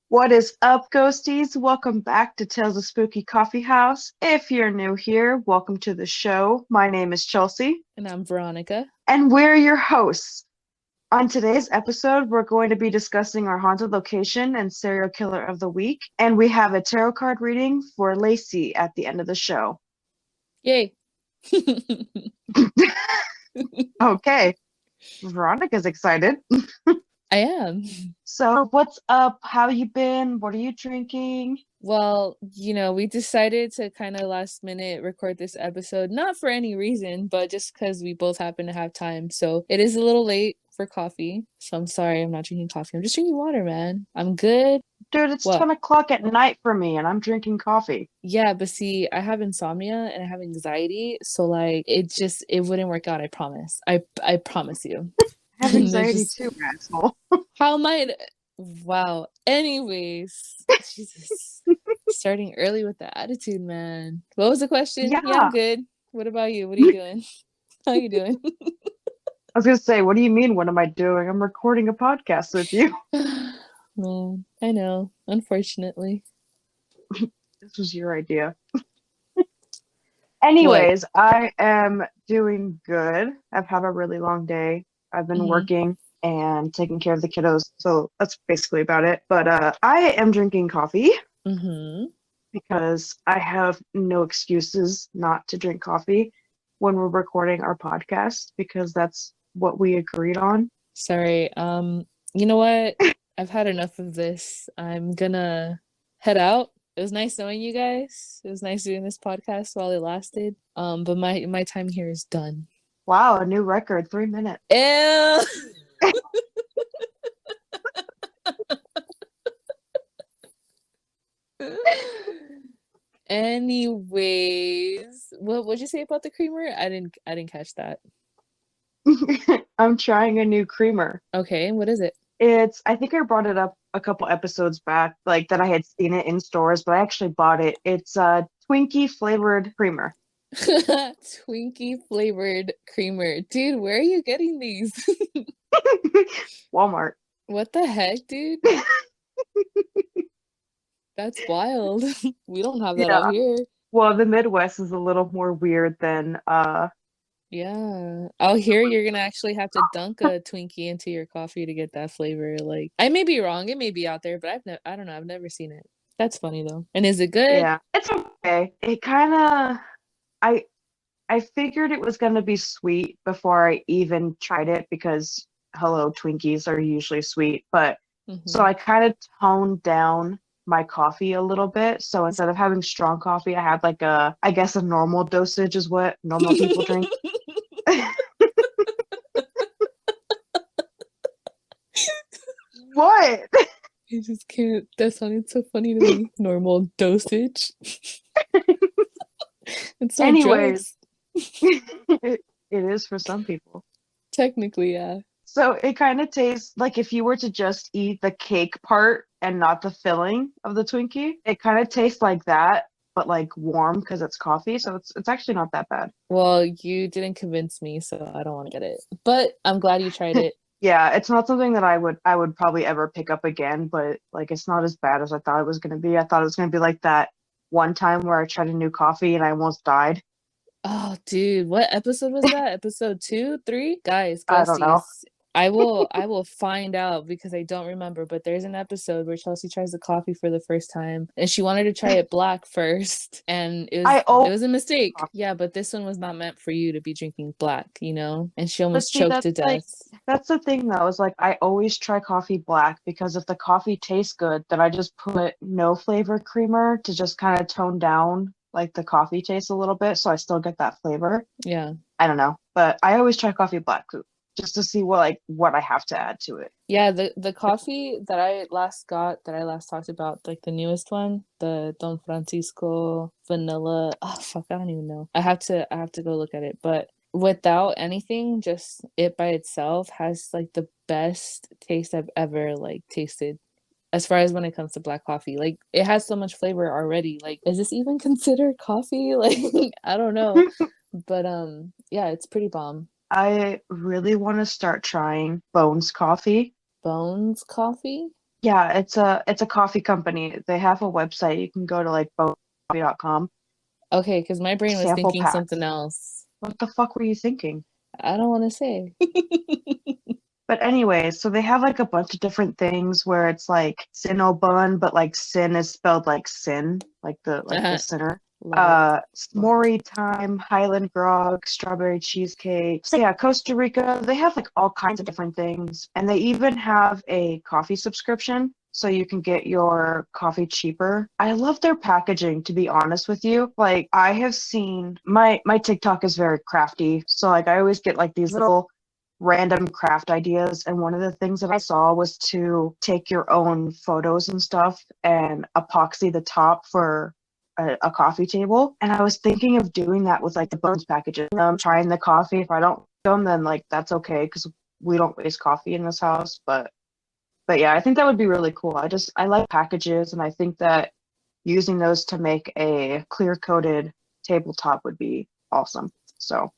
What is up, ghosties? Welcome back to Tales of Spooky Coffee House. If you're new here, welcome to the show. My name is Chelsea, And I'm Veronica. and we're your hosts. On today's episode, we're going to be discussing our haunted location and serial killer of the week, and we have a tarot card reading for Lacey at the end of the show. Yay. Okay, Veronica's excited. I am. So, what's up? How you been? What are you drinking? Well, we decided to kind of last minute record this episode, not for any reason, but just because we both happen to have time. So it is a little late for coffee. So I'm sorry I'm not drinking coffee. I'm just drinking water, man. I'm good. Dude, it's What? 10 o'clock at night for me, and I'm drinking coffee. Yeah, but see, I have insomnia and I have anxiety. So like it wouldn't work out, I promise. I promise you. I have There's anxiety just too, asshole. how am I? Wow. Anyways, Jesus. Starting early with the attitude, man. What was the question? Yeah, I'm Yeah. good. What about you? What are you doing? How you doing? I was gonna say, what do you mean, what am I doing? I'm recording a podcast with you. Man, I know. Unfortunately. This was your idea. What? Anyways, I am doing good. I've had a really long day. I've been Mm-hmm. working and taking care of the kiddos, so that's basically about it. But I am drinking coffee Mm-hmm. because I have no excuses not to drink coffee when we're recording our podcast because that's what we agreed on. Sorry. You know what? I've had enough of this. I'm gonna head out. It was nice knowing you guys. It was nice doing this podcast while it lasted. But my time here is done. Wow, a new record, 3 minutes. Ew. Anyways, what'd you say about the creamer? I didn't catch that. I'm trying a new creamer. Okay, what is it? I think I brought it up a couple episodes back, like that I had seen it in stores, but I actually bought it. It's a Twinkie flavored creamer. Twinkie flavored creamer. Dude, where are you getting these? Walmart. What the heck, dude? That's wild. We don't have that out Yeah. here. Well, the Midwest is a little more weird than Yeah. Out here, you're gonna actually have to dunk a Twinkie into your coffee to get that flavor. Like, I may be wrong. It may be out there, but I don't know. I've never seen it. That's funny though. And is it good? yeah. It's okay. It kind of I I figured it was gonna be sweet before I even tried it because hello, Twinkies are usually sweet, but so Mm-hmm. I kind of toned down my coffee a little bit. So instead of having strong coffee, I had like I guess a normal dosage is what normal people drink. What? I just can't. That sounded so funny to me. Normal dosage. It's not Anyways, drugs. it is for some people. Technically, yeah. So it kind of tastes like if you were to just eat the cake part and not the filling of the Twinkie, it kind of tastes like that, but like warm because it's coffee. So it's actually not that bad. Well, you didn't convince me, so I don't want to get it. But I'm glad you tried it. Yeah, it's not something that I would probably ever pick up again, but like it's not as bad as I thought it was gonna be. I thought it was gonna be like that one time where I tried a new coffee and I almost died. Oh, dude, what episode was that? Episode two, three? Guys, I don't know. ghosties. I will find out because I don't remember, but there's an episode where Chelsea tries the coffee for the first time and she wanted to try it black first and it was I it oh, was a mistake. Yeah, but this one was not meant for you to be drinking black, And she but almost see, choked to death. that's the thing though, is like I always try coffee black because if the coffee tastes good, then I just put no flavor creamer to just kind of tone down like the coffee taste a little bit, so I still get that flavor. Yeah. I don't know, but I always try coffee black just to see what I have to add to it. Yeah, the coffee that I last got, that I last talked about, like the newest one, the Don Francisco vanilla. Oh fuck, I don't even know. I have to go look at it. But without anything, just it by itself has like the best taste I've ever like tasted. As far as when it comes to black coffee, like it has so much flavor already. Like, is this even considered coffee? Like, I don't know. But yeah, it's pretty bomb. I really want to start trying Bones coffee. Bones coffee? Yeah, it's a coffee company. They have a website. You can go to like coffee.com. Okay, because my brain was Sample thinking something packs. else. What the fuck were you thinking? I don't want to say. But anyway, so they have like a bunch of different things where it's like Cinnabon, but like sin is spelled like sin, like the sinner. Love it. S'more time, Highland grog, strawberry cheesecake. So yeah, Costa Rica, they have like all kinds of different things. And they even have a coffee subscription so you can get your coffee cheaper. I love their packaging, to be honest with you. Like I have seen my TikTok is very crafty. So like I always get like these little random craft ideas. And one of the things that I saw was to take your own photos and stuff and epoxy the top for a coffee table. And I was thinking of doing that with like the bones packages. Trying the coffee. If I don't like them, then like that's okay because we don't waste coffee in this house. But yeah, I think that would be really cool. I like packages and I think that using those to make a clear coated tabletop would be awesome. So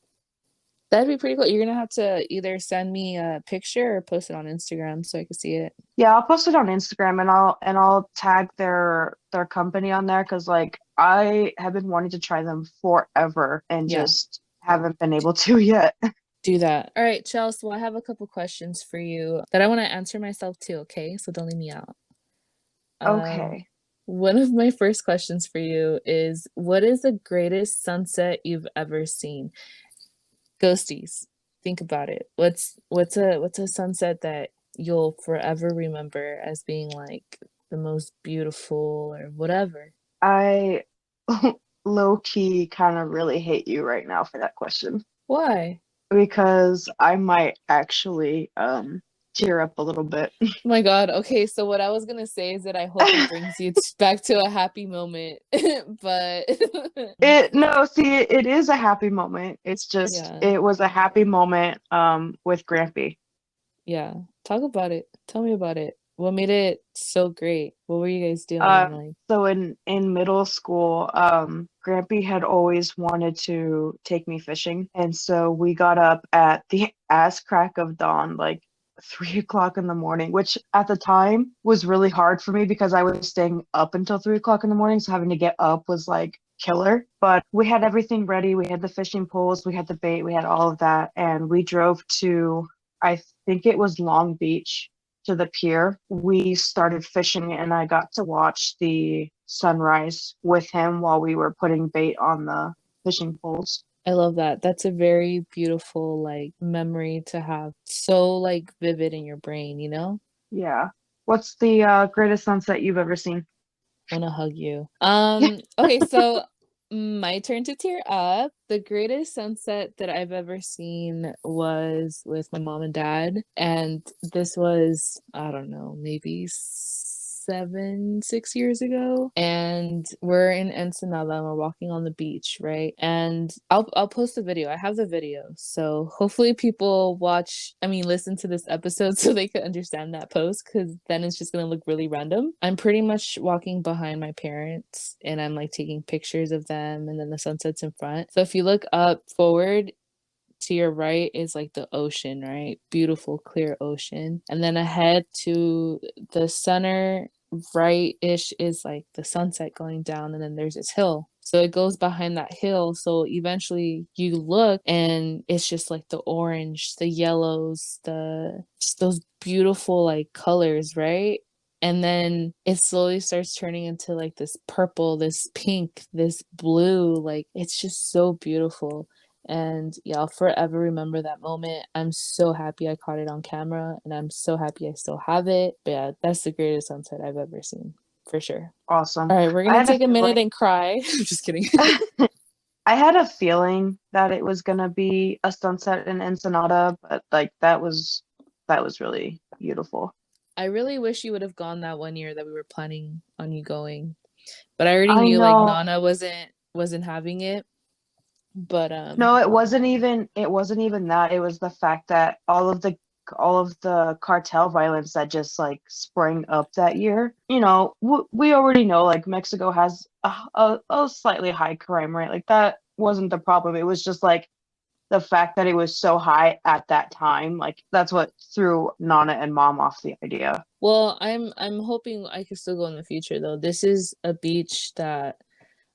That'd be pretty cool. You're gonna have to either send me a picture or post it on Instagram so I can see it. yeah, I'll post it on Instagram and I'll tag their company on there because like I have been wanting to try them forever and Yeah, just haven't been able to yet. do that. All right, Chelsea, well, I have a couple questions for you that I want to answer myself too, okay? So don't leave me out. Um, Okay. one of my first questions for you is what is the greatest sunset you've ever seen? Ghosties, think about it. What's a sunset that you'll forever remember as being like the most beautiful or whatever? I low key kind of really hate you right now for that question Why? because I might actually tear up a little bit. Oh my God. Okay, so what I was gonna say is that I hope it brings you back to a happy moment, but It no, see, it is a happy moment. It's just yeah, it was a happy moment with Grampy. yeah. Talk about it. Tell me about it. What made it so great? What were you guys doing? Uh, Like, so in middle school, Grampy had always wanted to take me fishing, and so we got up at the ass crack of dawn, like 3 o'clock in the morning, which at the time was really hard for me because I was staying up until 3 o'clock in the morning, so having to get up was like killer. But we had everything ready. We had the fishing poles, we had the bait, we had all of that, and we drove to, I think it was Long Beach to the pier. We started fishing and I got to watch the sunrise with him while we were putting bait on the fishing poles. I love that. That's a very beautiful like memory to have. So like vivid in your brain, you know? Yeah. What's the greatest sunset you've ever seen? Want to hug you. Okay, so my turn to tear up. The greatest sunset that I've ever seen was with my mom and dad, and this was, I don't know, maybe 6 years ago. And we're in Ensenada and we're walking on the beach, right? And I'll post the video. I have the video. So hopefully people watch, I mean, listen to this episode so they could understand that post because then it's just gonna look really random. I'm pretty much walking behind my parents and I'm like taking pictures of them and then the sunset's in front. So if you look up forward, to your right is like the ocean, right? Beautiful, clear ocean. And then ahead to the center right-ish is like the sunset going down, and then there's this hill. So it goes behind that hill. So eventually you look and it's just like the orange, the yellows, the just those beautiful like colors, right? And then it slowly starts turning into like this purple, this pink, this blue. Like it's just so beautiful. And yeah, I'll forever remember that moment. I'm so happy I caught it on camera and I'm so happy I still have it. But yeah, that's the greatest sunset I've ever seen, for sure. Awesome. All right, we're I gonna had a take a minute feeling and cry. I'm just kidding. I had a feeling that it was gonna be a sunset in Ensenada, but like that was really beautiful. I really wish you would have gone that one year that we were planning on you going. But I already I knew like know. Nana wasn't having it. But No, it wasn't even that. It was the fact that all of the cartel violence that just like sprang up that year. We already know like Mexico has a slightly high crime rate. Like that wasn't the problem. It was just like the fact that it was so high at that time, like that's what threw Nana and Mom off the idea. Well, I'm hoping I can still go in the future though. This is a beach that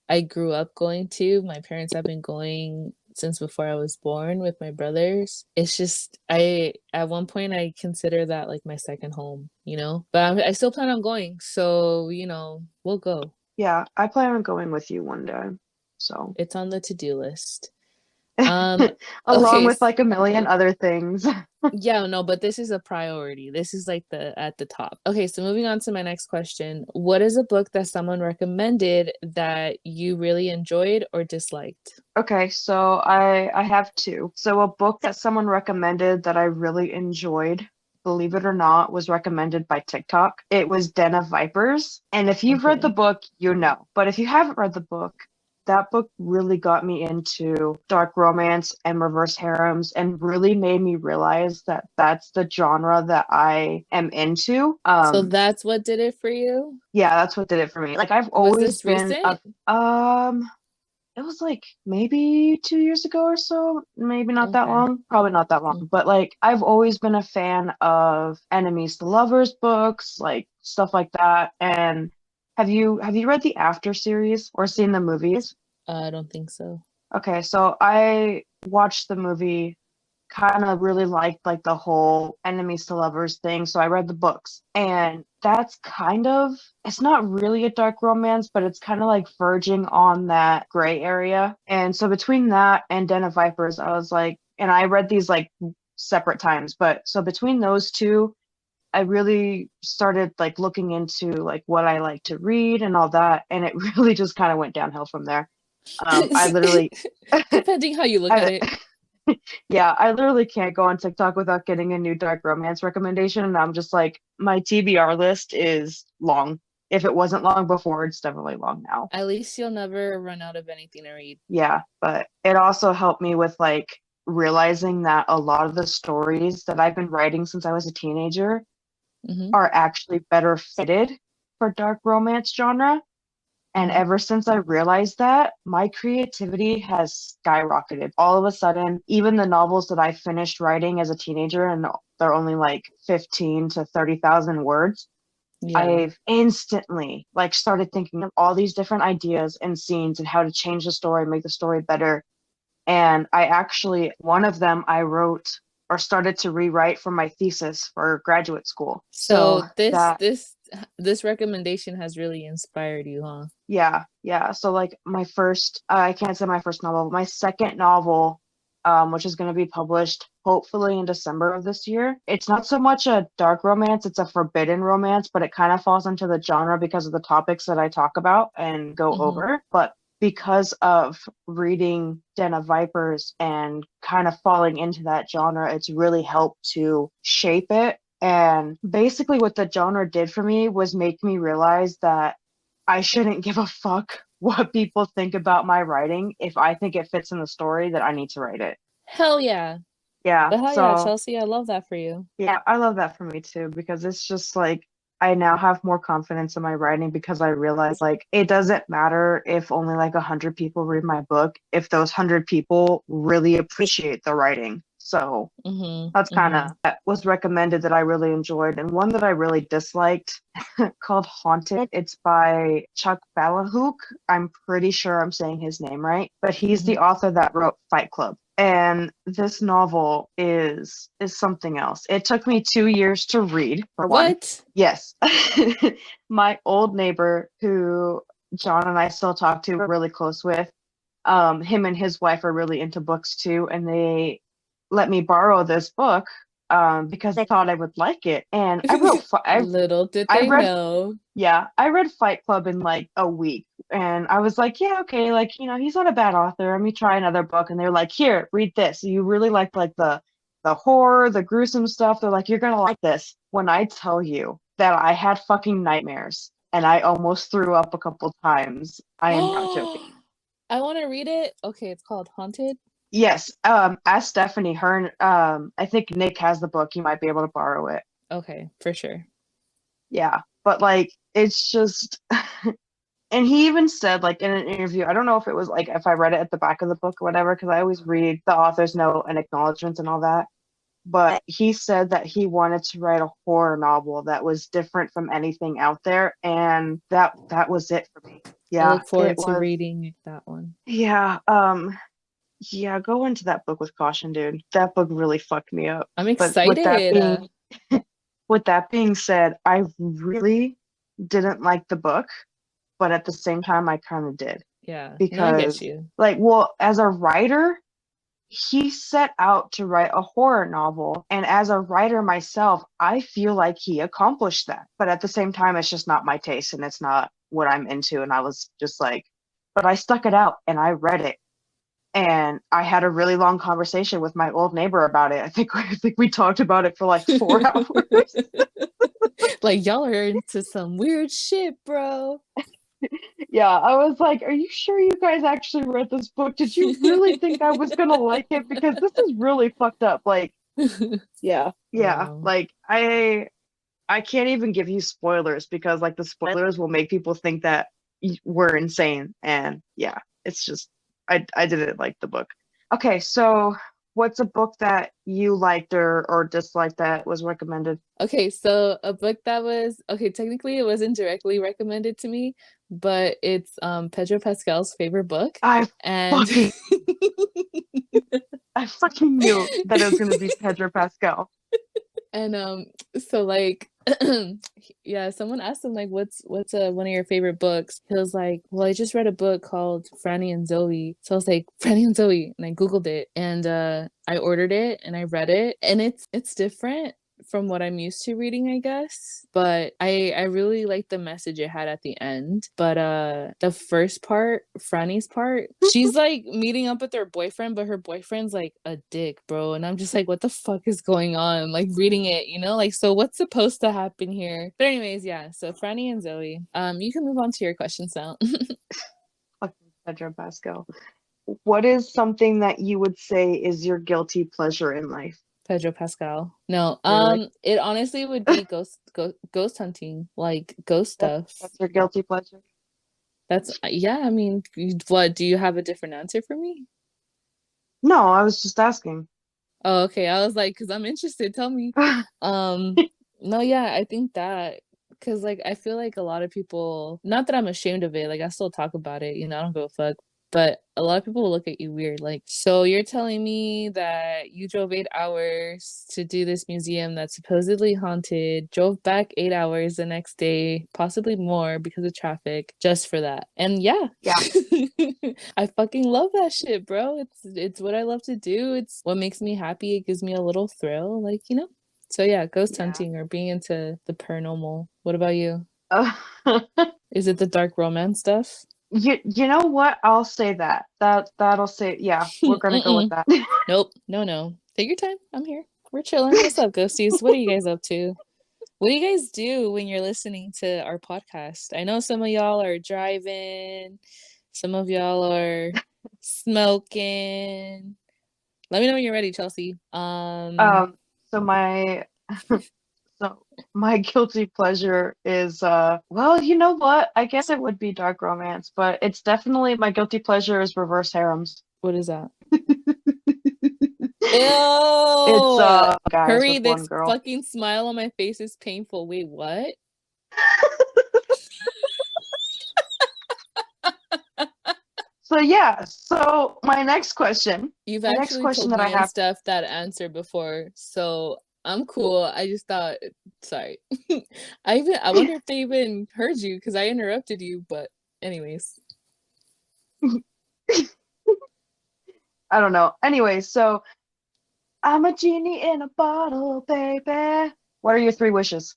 I grew up going to. My parents have been going since before I was born with my brothers. It's just I at one point I consider that like my second home, you know? But I still plan on going. So, you know, we'll go. Yeah, I plan on going with you one day. So, It's on the to-do list. Um, along okay, with like a million other things. yeah, no, but this is a priority. This is like the at the top. Okay, so moving on to my next question. What is a book that someone recommended that you really enjoyed or disliked? Okay, so I have two. So a book that someone recommended that I really enjoyed, believe it or not, was recommended by TikTok. It was Den of Vipers. And if you've read the Okay. book, you know. But if you haven't read the book, that book really got me into dark romance and reverse harems and really made me realize that that's the genre that I am into. So that's what did it for you? Yeah, that's what did it for me. Like I've Was always this been recent? a it was like maybe 2 years ago or so, maybe not that Okay. long, probably not that long. Mm. But like I've always been a fan of enemies to lovers books, like stuff like that. And have you read the After series or seen the movies? I don't think so. Okay, so I watched the movie, kind of really liked like the whole enemies to lovers thing. So I read the books. And that's kind of, it's not really a dark romance, but it's kind of like verging on that gray area. And so between that and Den of Vipers, I was like, and I read these like separate times, but so between those two, I really started like looking into like what I like to read and all that. And it really just kind of went downhill from there. I literally, Depending how you look at I, it. yeah, I literally can't go on TikTok without getting a new dark romance recommendation. And I'm just like, my TBR list is long. If it wasn't long before, it's definitely long now. At least you'll never run out of anything to read. Yeah, but it also helped me with like realizing that a lot of the stories that I've been writing since I was a teenager Hmm. are actually better fitted for dark romance genre. And Hmm. ever since I realized that, my creativity has skyrocketed. All of a sudden, even the novels that I finished writing as a teenager, and they're only like 15 to 30,000 words, Yeah. I've instantly like started thinking of all these different ideas and scenes and how to change the story, make the story better. And I actually, one of them I wrote or started to rewrite for my thesis for graduate school. So So this that this this recommendation has really inspired you, huh? yeah, yeah. So like my first, I can't say my first novel, but my second novel, which is going to be published hopefully in December of this year. It's not so much a dark romance, it's a forbidden romance, but it kind of falls into the genre because of the topics that I talk about and go Hmm. over. But because of reading Den of Vipers and kind of falling into that genre, it's really helped to shape it. And basically, what the genre did for me was make me realize that I shouldn't give a fuck what people think about my writing. If I think it fits in the story, that I need to write it. Hell yeah. Yeah. But hell yeah, So, Chelsea, I love that for you. yeah, I love that for me too, because it's just like I now have more confidence in my writing because I realize like it doesn't matter if only like 100 people read my book, if those 100 people really appreciate the writing. So Hmm. that's kind of Hmm. that was recommended that I really enjoyed, and one that I really disliked called Haunted. It's by Chuck Balahook. I'm pretty sure I'm saying his name right, but he's Hmm. the author that wrote Fight Club. And this novel is something else. It took me 2 years to read, for one. What? Yes. My old neighbor, who John and I still talk to, we're really close with, him and his wife are really into books too, and they let me borrow this book because they thought I would like it. And Little did I they read know. yeah, I read Fight Club in like a week, and I was like, yeah, okay, like he's not a bad author. Let me try another book. And they're like, here, read this. You really like the horror, the gruesome stuff. They're like, you're gonna like this. When I tell you that I had fucking nightmares and I almost threw up a couple times, I am not joking. I want to read it. Okay, it's called Haunted. Yes, ask Stephanie. I think Nick has the book. You might be able to borrow it. Okay, for sure. Yeah, but like, it's just, And he even said, like, in an interview, I don't know if it was like if I read it at the back of the book or whatever, because I always read the author's note and acknowledgments and all that. But he said that he wanted to write a horror novel that was different from anything out there, and that was it for me. I Yeah, look it forward to was. reading that one. Yeah, yeah, go into that book with caution, dude. That book really fucked me up. I'm But with that excited. being with that being said, I really didn't like the book, but at the same time I kind of did Yeah, no, I get because you. like, well, as a writer, he set out to write a horror novel, and as a writer myself, I feel like he accomplished that. But at the same time, it's just not my taste and it's not what I'm into, and I was just like, but I stuck it out and I read it. And I had a really long conversation with my old neighbor about it. I think we talked about it for like 4 hours. Like, y'all are into some weird shit, bro. Yeah, I was like, "Are you sure you guys actually read this book? Did you really think I was gonna like it? Because this is really fucked up." Like, yeah, yeah. Wow. Like I can't even give you spoilers because like the spoilers will make people think that we're insane. And yeah, it's just I didn't like the book. Okay, so what's a book that you liked or disliked that was recommended? Okay, so a book that was okay, technically it wasn't directly recommended to me, but it's Pedro Pascal's favorite book. I And fucking I fucking knew that it was gonna be Pedro Pascal. and so like yeah, someone asked him like what's one of your favorite books. He was like, well, I just read a book called Franny and Zoe. So I was like, Franny and Zoe, and I googled it, and I ordered it and I read it, and it's different from what I'm used to reading, I guess. But I really like the message it had at the end. But the first part, Franny's part, she's like meeting up with her boyfriend, but her boyfriend's like a dick, bro. And I'm just like, what the fuck is going on? Like reading it, you know? Like, so what's supposed to happen here? But anyways, yeah. So Franny and Zoe. You can move on to your questions now. Fucking Pedro Pascal. What is something that you would say is your guilty pleasure in life? Pedro Pascal. No, Really? it honestly would be ghost hunting, like ghost That's stuff. that's your guilty pleasure? That's yeah, I mean, what do you have a different answer for me? No, I was just asking. Oh, okay. I was like, because I'm interested. Tell me. Um, no, yeah, I think that because like I feel like a lot of people, not that I'm ashamed of it, like I still talk about it, I don't give a fuck. But a lot of people will look at you weird. Like, so you're telling me that you drove 8 hours to do this museum that's supposedly haunted, drove back 8 hours the next day, possibly more because of traffic, just for that. And yeah, Yeah. I fucking love that shit, bro. It's what I love to do. It's what makes me happy. It gives me a little thrill, like. So yeah, ghost Yeah. hunting or being into the paranormal. What about you? Uh, Is it the dark romance stuff? you know what? I'll say that. That'll say yeah, we're gonna go with Mm-mm. that. Nope. No. Take your time. I'm here. We're chilling. What's up, ghosties? What are you guys up to? What do you guys do when you're listening to our podcast? I know some of y'all are driving, some of y'all are smoking. Let me know when you're ready, Chelsea. Um, so my so my guilty pleasure is well, you know what? I guess it would be dark romance, but it's definitely my guilty pleasure is reverse harems. What is that? It's Ew! guys Hurry, with one this girl. fucking smile on my face is painful. Wait, what? So yeah, so my next question, You've my next actually question told that I me and have, stuff that answer before, so I'm cool. I just thought, sorry. I wonder if they even heard you because I interrupted you, but anyways. I don't know. Anyway, so I'm a genie in a bottle, baby. What are your three wishes?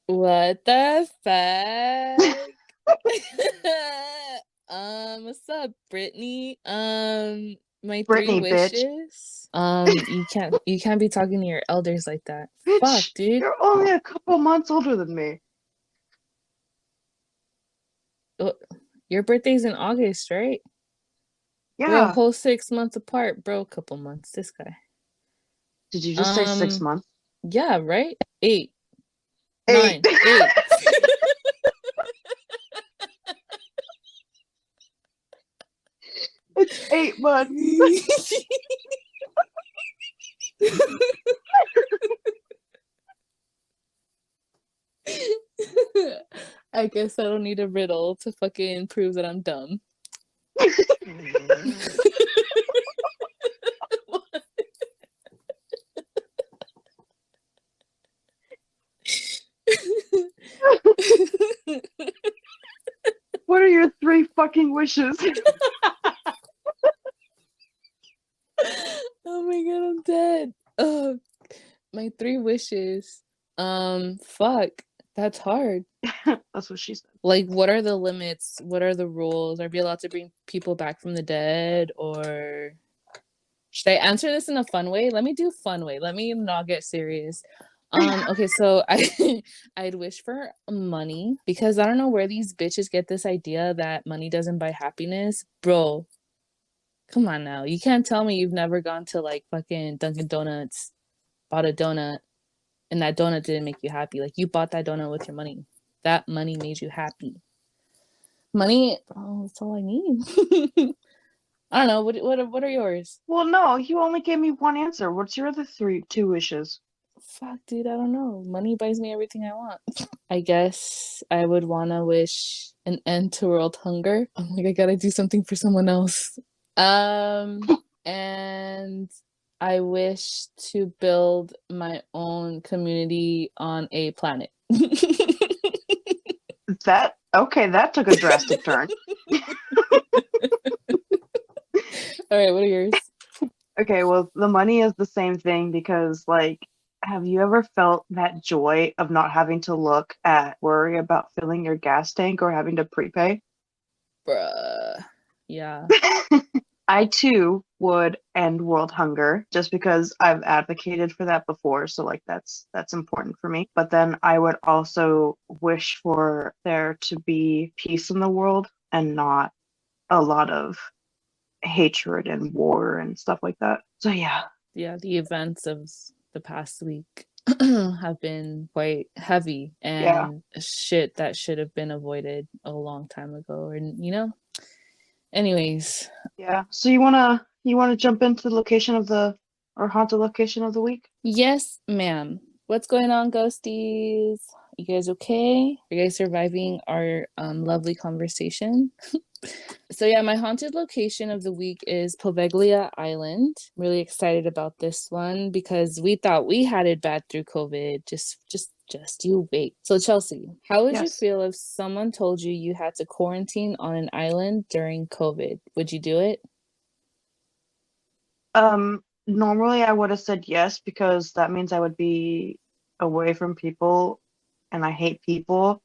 What the fuck? What's up, Brittany? My three Brittany, bitch. wishes. You can't be talking to your elders like that. Fuck, Bitch, dude. you're only a couple months older than me. Oh, your birthday's in August, right? We're a Yeah. whole 6 months apart, bro. Couple months. This guy. Did you just say six Um, months? yeah, right? Eight, Eight. nine, eight. 8 months. I guess I don't need a riddle to fucking prove that I'm dumb. What are your 3 fucking wishes? Oh my god, I'm dead. Oh, my 3 wishes. Fuck, that's hard. That's what she said. Like, what are the limits? What are the rules? Are we allowed to bring people back from the dead, or should I answer this in a fun way? Let me do fun way. Let me not get serious. Okay, so I'd wish for money because I don't know where these bitches get this idea that money doesn't buy happiness. Bro, come on now. You can't tell me you've never gone to like fucking Dunkin' Donuts, bought a donut, and that donut didn't make you happy. Like you bought that donut with your money. That money made you happy. Money, oh, that's all I need. I don't know. What are yours? Well, no, you only gave me one answer. What's your other 2 wishes? Fuck, dude, I don't know. Money buys me everything I want. I guess I would want to wish an end to world hunger. I'm like, I gotta do something for someone else. And I wish to build my own community on a planet. That took a drastic turn. All right, what are yours? Okay, well, the money is the same thing because, like, have you ever felt that joy of not having to worry about filling your gas tank or having to prepay? Bruh. Yeah. I too would end world hunger just because I've advocated for that before, so like that's important for me. But then I would also wish for there to be peace in the world and not a lot of hatred and war and stuff like that. So yeah. Yeah, the events of the past week have been quite heavy and shit that should have been avoided a long time ago. And anyways. Yeah. So you wanna jump into the location of or haunted location of the week? Yes, ma'am. What's going on, ghosties? You guys okay? Are you guys surviving our lovely conversation? So yeah, my haunted location of the week is Poveglia Island. I'm really excited about this one because we thought we had it bad through COVID. Just you wait. So Chelsea, how would you feel if someone told you you had to quarantine on an island during COVID? Would you do it? Normally I would have said yes because that means I would be away from people and I hate people.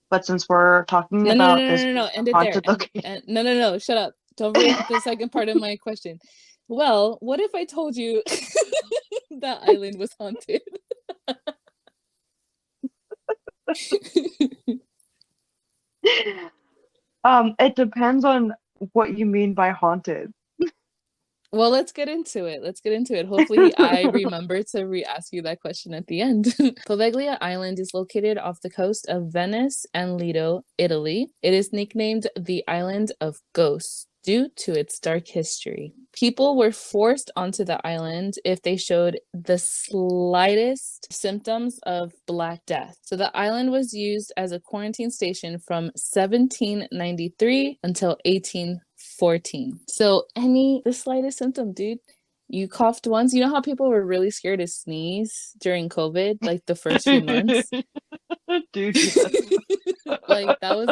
But since we're talking about this No. End it there. haunted location. No. Shut up. Don't read the second part of my question. Well, what if I told you that island was haunted? It depends on what you mean by haunted. Well, let's get into it. Hopefully, I remember to re-ask you that question at the end. Poveglia Island is located off the coast of Venice and Lido, Italy. It is nicknamed the Island of Ghosts due to its dark history. People were forced onto the island if they showed the slightest symptoms of Black Death. So the island was used as a quarantine station from 1793 until 1814. So the slightest symptom, dude. You coughed once. You know how people were really scared to sneeze during COVID, like the first few months? Dude, yes. Like that was,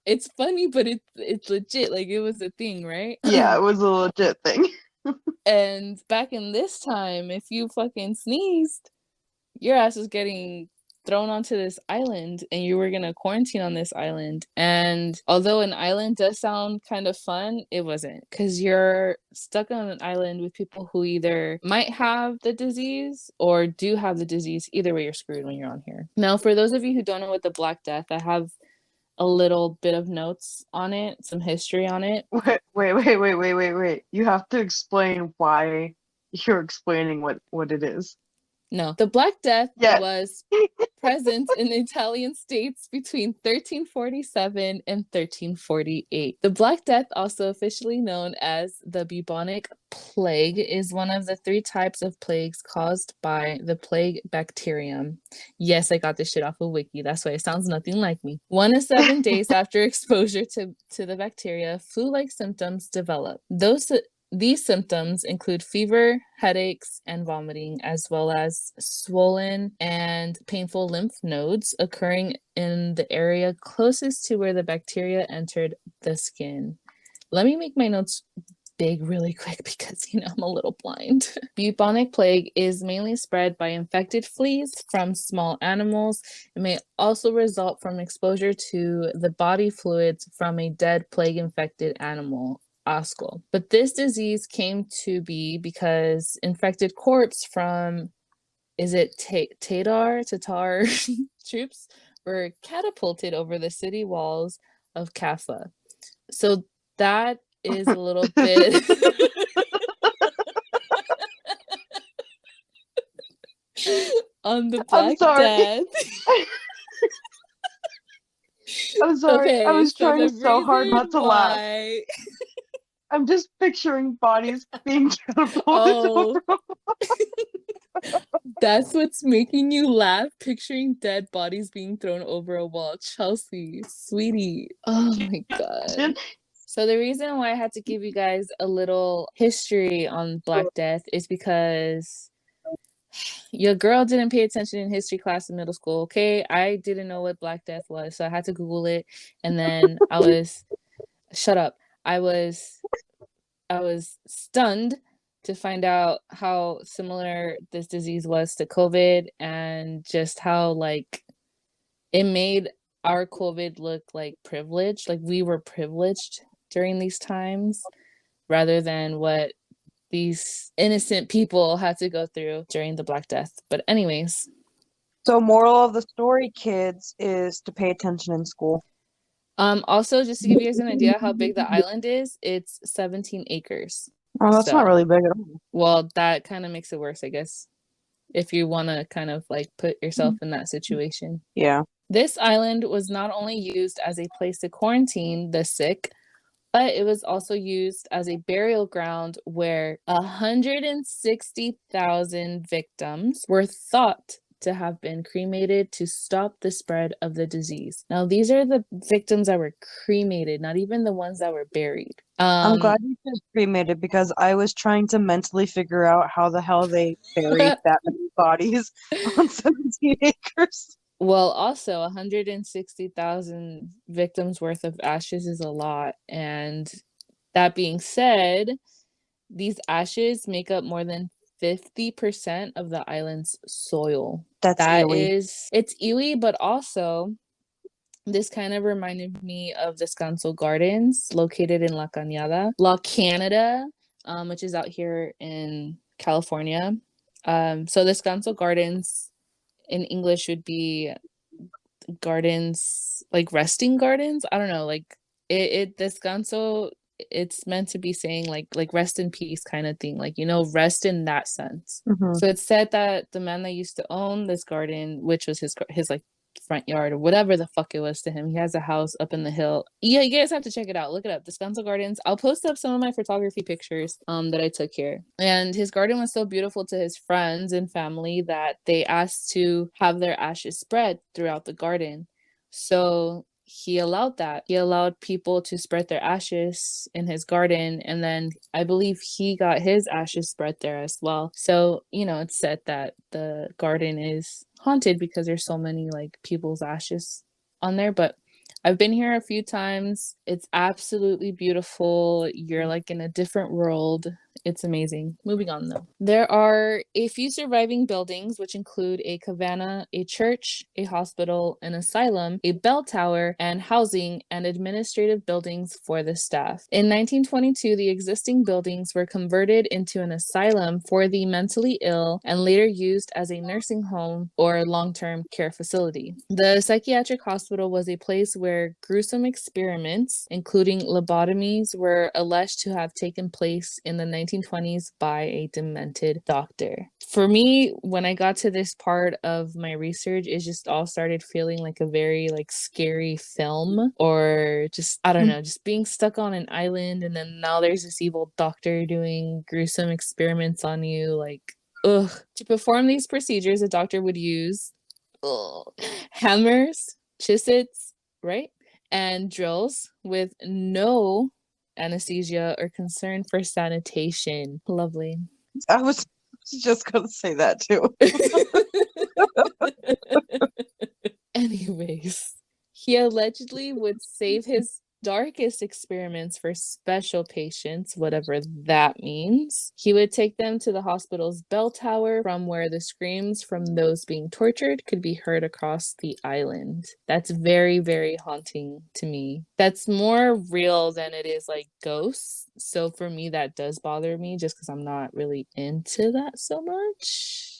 it's funny, but it's legit. Like it was a thing, right? Yeah, it was a legit thing. And back in this time, if you fucking sneezed, your ass was getting thrown onto this island and you were gonna quarantine on this island. And although an island does sound kind of fun, it wasn't, because you're stuck on an island with people who either might have the disease or do have the disease. Either way, you're screwed when you're on here. Now, for those of you who don't know what the Black Death, I have a little bit of notes on it, some history on it. Wait. You have to explain why you're explaining what it is. No, the Black Death Yes. was present in Italian states between 1347 and 1348. The Black Death, also officially known as the bubonic plague, is one of the 3 types of plagues caused by the plague bacterium. Yes, I got this shit off of Wiki. That's why it sounds nothing like me. 1 to 7 days after exposure to the bacteria, flu-like symptoms develop. These symptoms include fever, headaches, and vomiting, as well as swollen and painful lymph nodes occurring in the area closest to where the bacteria entered the skin. Let me make my notes big really quick because, I'm a little blind. Bubonic plague is mainly spread by infected fleas from small animals. It may also result from exposure to the body fluids from a dead plague-infected animal. Oscal. But this disease came to be because infected corpse from, is it Tatar troops were catapulted over the city walls of Kaffa. So that is a little bit on the Black Death. I'm sorry. Okay, I was so trying so hard not to laugh. why... I'm just picturing bodies being catapulted Oh. over. That's what's making you laugh, picturing dead bodies being thrown over a wall. Chelsea, sweetie. Oh my god. So the reason why I had to give you guys a little history on Black Death is because your girl didn't pay attention in history class in middle school, okay? I didn't know what Black Death was, so I had to Google it. And then shut up. I was stunned to find out how similar this disease was to COVID, and just how it made our COVID look like privileged. Like we were privileged during these times rather than what these innocent people had to go through during the Black Death. But anyways. So moral of the story, kids, is to pay attention in school. Also, just to give you guys an idea how big the island is, it's 17 acres. Oh, that's not really big at all. Well, that kind of makes it worse, I guess, if you want to kind of put yourself in that situation. Yeah. This island was not only used as a place to quarantine the sick, but it was also used as a burial ground where 160,000 victims were thought to have been cremated to stop the spread of the disease. Now, these are the victims that were cremated, not even the ones that were buried. I'm glad you said cremated because I was trying to mentally figure out how the hell they buried that many bodies on 17 acres. Well, also 160,000 victims worth of ashes is a lot. And that being said, these ashes make up more than 50% of the island's soil. It's Iwi, but also this kind of reminded me of the Descanso Gardens located in La Canada, which is out here in California. So the Descanso Gardens in English would be gardens, like resting gardens. I don't know, Descanso, it's meant to be saying like rest in peace kind of thing, rest in that sense. Mm-hmm. So it's said that the man that used to own this garden, which was his front yard or whatever the fuck it was to him, he has a house up in the hill. Yeah, you guys have to check it out. Look it up, Descanso Gardens. I'll post up some of my photography pictures that I took here. And his garden was so beautiful to his friends and family that they asked to have their ashes spread throughout the garden. So he allowed that. He allowed people to spread their ashes in his garden, and then I believe he got his ashes spread there as well. So, it's said that the garden is haunted because there's so many people's ashes on there. But I've been here a few times. It's absolutely beautiful. You're in a different world. It's amazing. Moving on though. There are a few surviving buildings, which include a cabana, a church, a hospital, an asylum, a bell tower, and housing and administrative buildings for the staff. In 1922, the existing buildings were converted into an asylum for the mentally ill and later used as a nursing home or long-term care facility. The psychiatric hospital was a place where gruesome experiments, including lobotomies, were alleged to have taken place in the 1920s by a demented doctor. For me, when I got to this part of my research, it just all started feeling like a very like scary film, or just, I don't know, just being stuck on an island and then now there's this evil doctor doing gruesome experiments on you. Like, ugh. To perform these procedures, a doctor would use hammers, chisets, right? And drills with no anesthesia or concern for sanitation. Lovely. I was just gonna say that too. Anyways, he allegedly would save his darkest experiments for special patients, whatever that means. He would take them to the hospital's bell tower, from where the screams from those being tortured could be heard across the island. That's very, very haunting to me. That's more real than it is like ghosts. So for me, that does bother me just because I'm not really into that so much.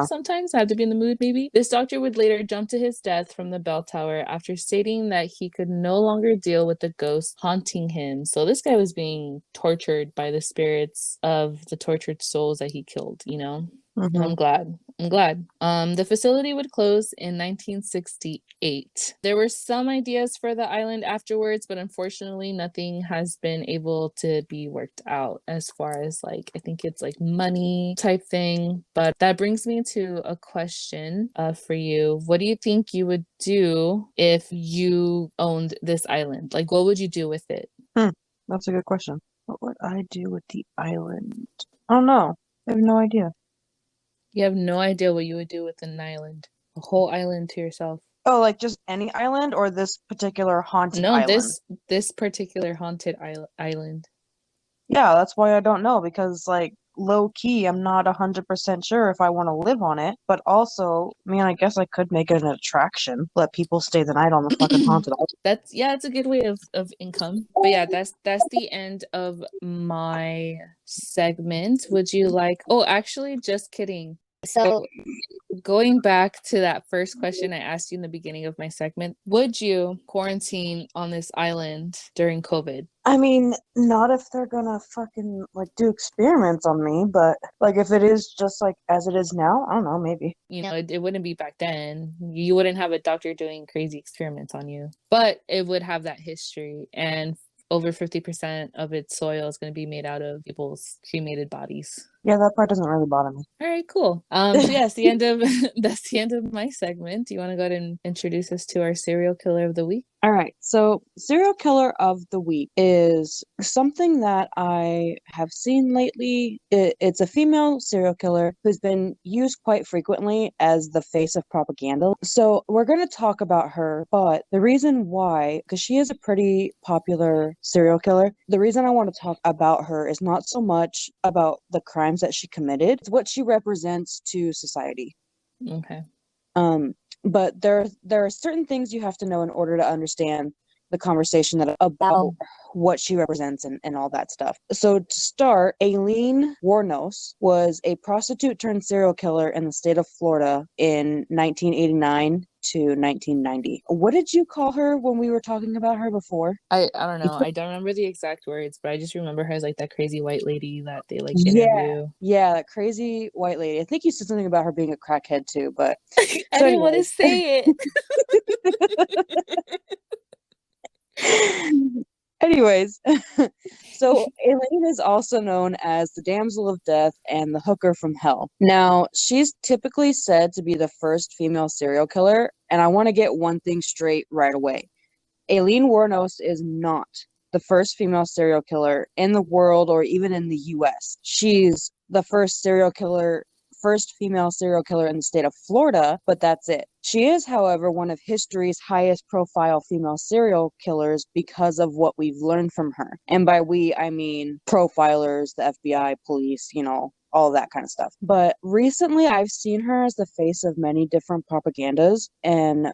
Sometimes I have to be in the mood, maybe. This doctor would later jump to his death from the bell tower after stating that he could no longer deal with the ghosts haunting him. So this guy was being tortured by the spirits of the tortured souls that he killed, you know? Mhm. I'm glad. The facility would close in 1968. There were some ideas for the island afterwards, but unfortunately nothing has been able to be worked out as far as like, I think it's like money type thing. But that brings me to a question for you. What do you think you would do if you owned this island? Like, what would you do with it? That's a good question. What would I do with the island? I don't know. I have no idea. You have no idea what you would do with an island. A whole island to yourself. Oh, like just any island or this particular haunted No, island? this particular haunted island. Yeah, that's why I don't know, because like low key, I'm not 100% sure if I want to live on it, but also, I mean, I guess I could make it an attraction, let people stay the night on the fucking haunted island. That's a good way of income. But yeah, that's the end of my segment. Would you like, oh, actually, just kidding. So going back to that first question I asked you in the beginning of my segment, would you quarantine on this island during COVID? I mean, not if they're gonna fucking like do experiments on me, but like if it is just like as it is now, I don't know, maybe. You know, it wouldn't be back then. You wouldn't have a doctor doing crazy experiments on you, but it would have that history, and over 50% of its soil is going to be made out of people's cremated bodies. Yeah, that part doesn't really bother me. All right, cool. So yeah, it's the end of that's the end of my segment. Do you want to go ahead and introduce us to our serial killer of the week? All right, so serial killer of the week is something that I have seen lately. It's a female serial killer who's been used quite frequently as the face of propaganda. So we're going to talk about her, but the reason why, because she is a pretty popular serial killer, the reason I want to talk about her is not so much about the crimes that she committed, it's what she represents to society. Okay. But there are certain things you have to know in order to understand the conversation that about what she represents and all that stuff. So to start, Aileen Wuornos was a prostitute turned serial killer in the state of Florida in 1989 to 1990. What did you call her when we were talking about her before? I don't know. I don't remember the exact words, but I just remember her as like that crazy white lady that they like interview. Yeah, that crazy white lady. I think you said something about her being a crackhead too, but I didn't want to say it. Anyways, so Aileen is also known as the Damsel of Death and the Hooker from Hell. Now, she's typically said to be the first female serial killer, and I want to get one thing straight right away. Aileen Wuornos is not the first female serial killer in the world or even in the US. She's the first female serial killer in the state of Florida, but that's it. She is, however, one of history's highest profile female serial killers because of what we've learned from her. And by we, I mean profilers, the FBI, police, you know, all that kind of stuff. But recently I've seen her as the face of many different propagandas, and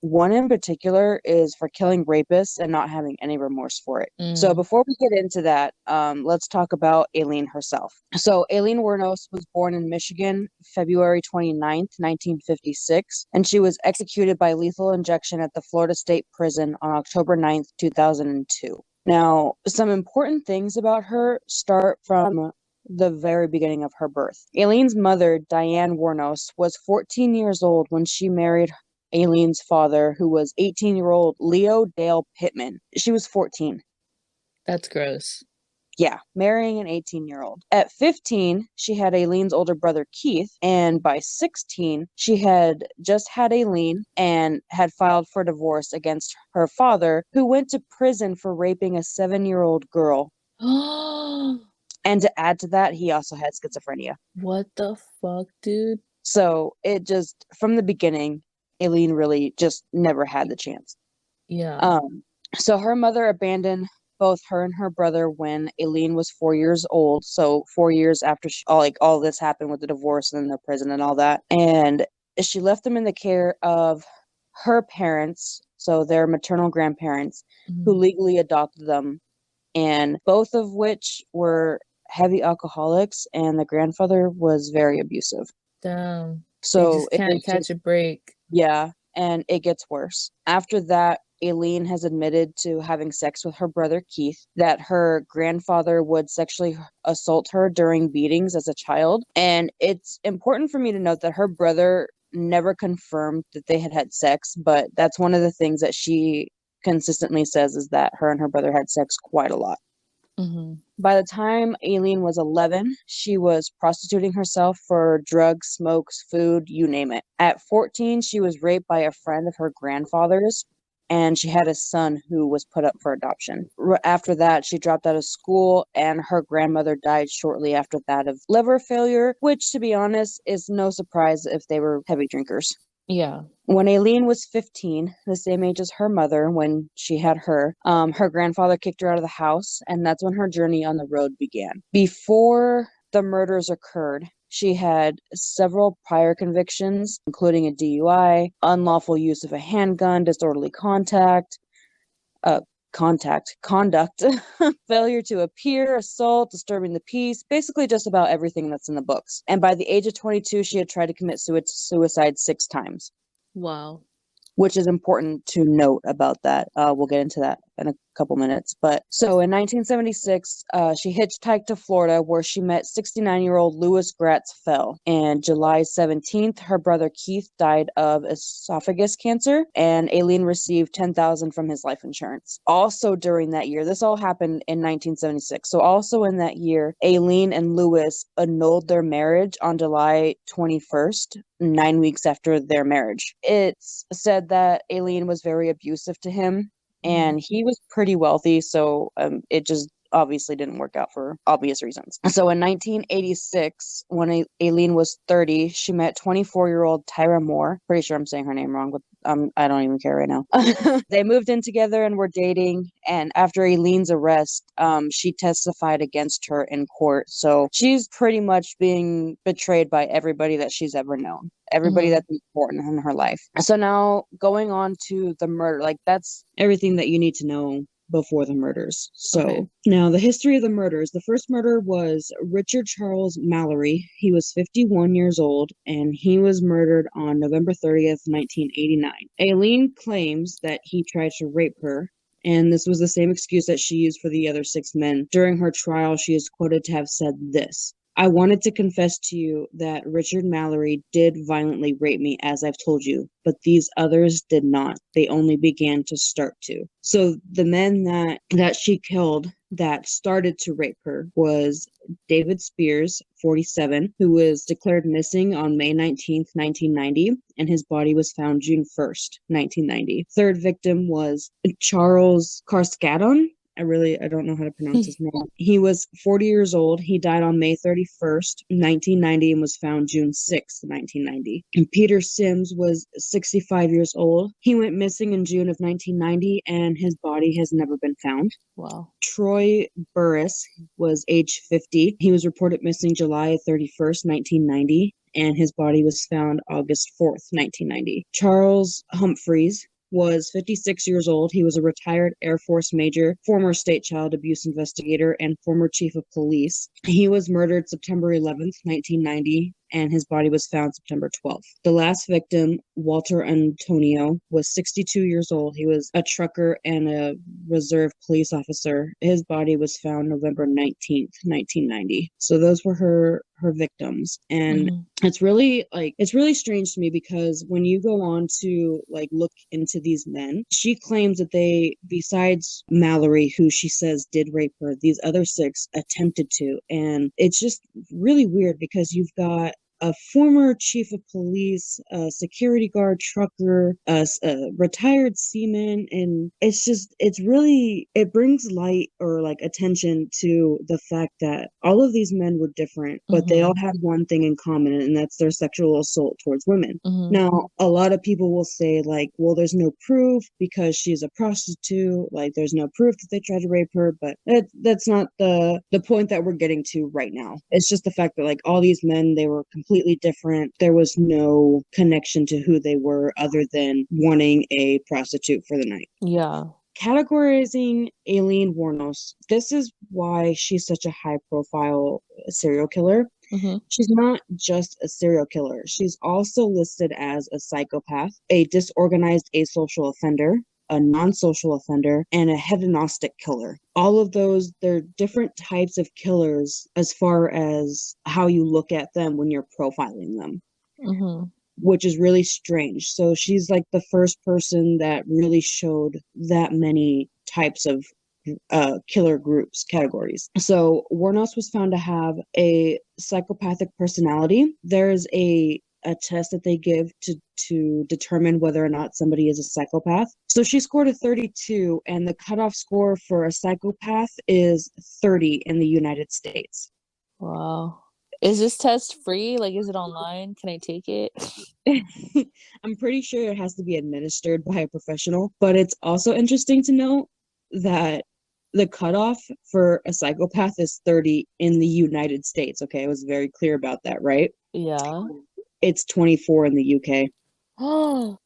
one in particular is for killing rapists and not having any remorse for it. So before we get into that, let's talk about Aileen herself. So Aileen Wuornos was born in Michigan, February 29th, 1956, and she was executed by lethal injection at the Florida State Prison on October 9th, 2002. Now, some important things about her start from the very beginning of her birth. Aileen's mother, Diane Wuornos, was 14 years old when she married Aileen's father, who was 18-year-old Leo Dale Pittman. She was 14. That's gross. Yeah, marrying an 18-year-old. At 15, she had Aileen's older brother Keith, and by 16, she had just had Aileen and had filed for divorce against her father, who went to prison for raping a 7-year-old girl. And to add to that, he also had schizophrenia. What the fuck, dude? So it just, from the beginning, Aileen really just never had the chance. Yeah. So her mother abandoned both her and her brother when Aileen was 4 years old. So 4 years after all this happened with the divorce and the prison and all that. And she left them in the care of her parents, so their maternal grandparents, who legally adopted them, and both of which were heavy alcoholics, and the grandfather was very abusive. Damn. So they just can't catch a break. Yeah, and it gets worse. After that, Aileen has admitted to having sex with her brother Keith, that her grandfather would sexually assault her during beatings as a child. And it's important for me to note that her brother never confirmed that they had had sex, but that's one of the things that she consistently says, is that her and her brother had sex quite a lot. By the time Aileen was 11, she was prostituting herself for drugs, smokes, food, you name it. At 14, she was raped by a friend of her grandfather's, and she had a son who was put up for adoption. After that, she dropped out of school, and her grandmother died shortly after that of liver failure, which, to be honest, is no surprise if they were heavy drinkers. Yeah. When Aileen was 15, the same age as her mother when she had her, her grandfather kicked her out of the house, and that's when her journey on the road began. Before the murders occurred, she had several prior convictions, including a DUI, unlawful use of a handgun, disorderly conduct, failure to appear, assault, disturbing the peace, basically just about everything that's in the books. And by the age of 22, she had tried to commit suicide 6 times. Wow. Which is important to note about that. We'll get into that in a couple minutes. But so in 1976, she hitchhiked to Florida, where she met 69-year-old Louis Gratz Fell. And July 17th, her brother Keith died of esophagus cancer, and Aileen received $10,000 from his life insurance. Also during that year, this all happened in 1976. So also in that year, Aileen and Louis annulled their marriage on July 21st, 9 weeks after their marriage. It's said that Aileen was very abusive to him, and he was pretty wealthy, so it just obviously didn't work out for obvious reasons. So in 1986, when Aileen was 30, she met 24-year-old Tyra Moore. Pretty sure I'm saying her name wrong, but I don't even care right now. They moved in together and were dating, and after Aileen's arrest, she testified against her in court. So she's pretty much being betrayed by everybody that she's ever known. Everybody that's important in her life. So now going on to the murder, like that's everything that you need to know before the murders. So now the history of the murders. The first murder was Richard Charles Mallory. He was 51 years old, and he was murdered on November 30th, 1989. Aileen claims that he tried to rape her, and this was the same excuse that she used for the other 6 men. During her trial, she is quoted to have said this: "I wanted to confess to you that Richard Mallory did violently rape me, as I've told you, but these others did not. They only began to start to." So the men that she killed that started to rape her was David Spears, 47, who was declared missing on May 19th, 1990, and his body was found June 1st, 1990. Third victim was Charles Carskadon. I don't know how to pronounce his name. He was 40 years old. He died on May 31st, 1990, and was found June 6th, 1990. And Peter Sims was 65 years old. He went missing in June of 1990, and his body has never been found. Wow. Troy Burris was age 50. He was reported missing July 31st, 1990, and his body was found August 4th, 1990. Charles Humphreys was 56 years old. He was a retired Air Force major, former state child abuse investigator, and former chief of police. He was murdered September 11th, 1990, and his body was found September 12th. The last victim, Walter Antonio, was 62 years old. He was a trucker and a reserve police officer. His body was found November 19th, 1990. So those were her victims. And it's really strange to me because when you go on to like look into these men, she claims that they, besides Mallory, who she says did rape her, these other 6 attempted to. And it's just really weird because you've got a former chief of police, a security guard, trucker, a retired seaman, and it brings light or like attention to the fact that all of these men were different, but they all had one thing in common, and that's their sexual assault towards women. Now, a lot of people will say like, well, there's no proof because she's a prostitute, like there's no proof that they tried to rape her, but that's not the point that we're getting to right now. It's just the fact that like all these men, they were completely different. There was no connection to who they were other than wanting a prostitute for the night. Yeah. Categorizing Aileen Wuornos, this is why she's such a high profile serial killer. She's not just a serial killer. She's also listed as a psychopath, a disorganized asocial offender, a non-social offender, and a hedonistic killer. All of those, they're different types of killers as far as how you look at them when you're profiling them, which is really strange. So she's like the first person that really showed that many types of killer groups, categories. So Wuornos was found to have a psychopathic personality. There's a test that they give to determine whether or not somebody is a psychopath. So she scored a 32, and the cutoff score for a psychopath is 30 in the United States. Wow. Is this test free? Like, is it online? Can I take it? I'm pretty sure it has to be administered by a professional, but it's also interesting to note that the cutoff for a psychopath is 30 in the United States. Okay, I was very clear about that, right? Yeah. It's 24 in the UK. Oh,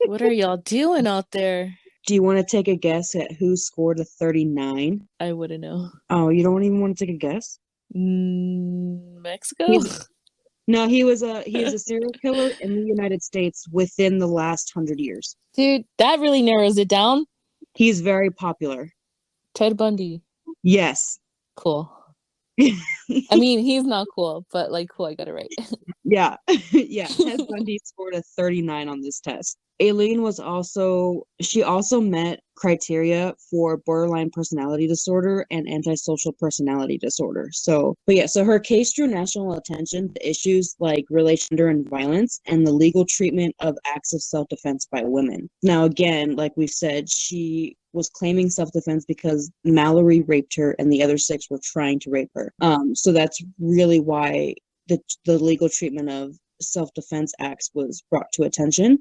what are y'all doing out there? Do you want to take a guess at who scored a 39? I wouldn't know. Oh, you don't even want to take a guess? Mexico? No, he is a serial killer in the United States within the last 100 years. Dude, that really narrows it down. He's very popular. Ted Bundy. Yes. Cool. I mean, he's not cool, but like, cool, I got it right. Yeah. Yeah. Ted Bundy scored a 39 on this test. Aileen she also met criteria for borderline personality disorder and antisocial personality disorder. So her case drew national attention to issues like gender and violence and the legal treatment of acts of self-defense by women. Now, again, like we said, she was claiming self-defense because Mallory raped her and the other 6 were trying to rape her. So that's really why the legal treatment of self-defense acts was brought to attention.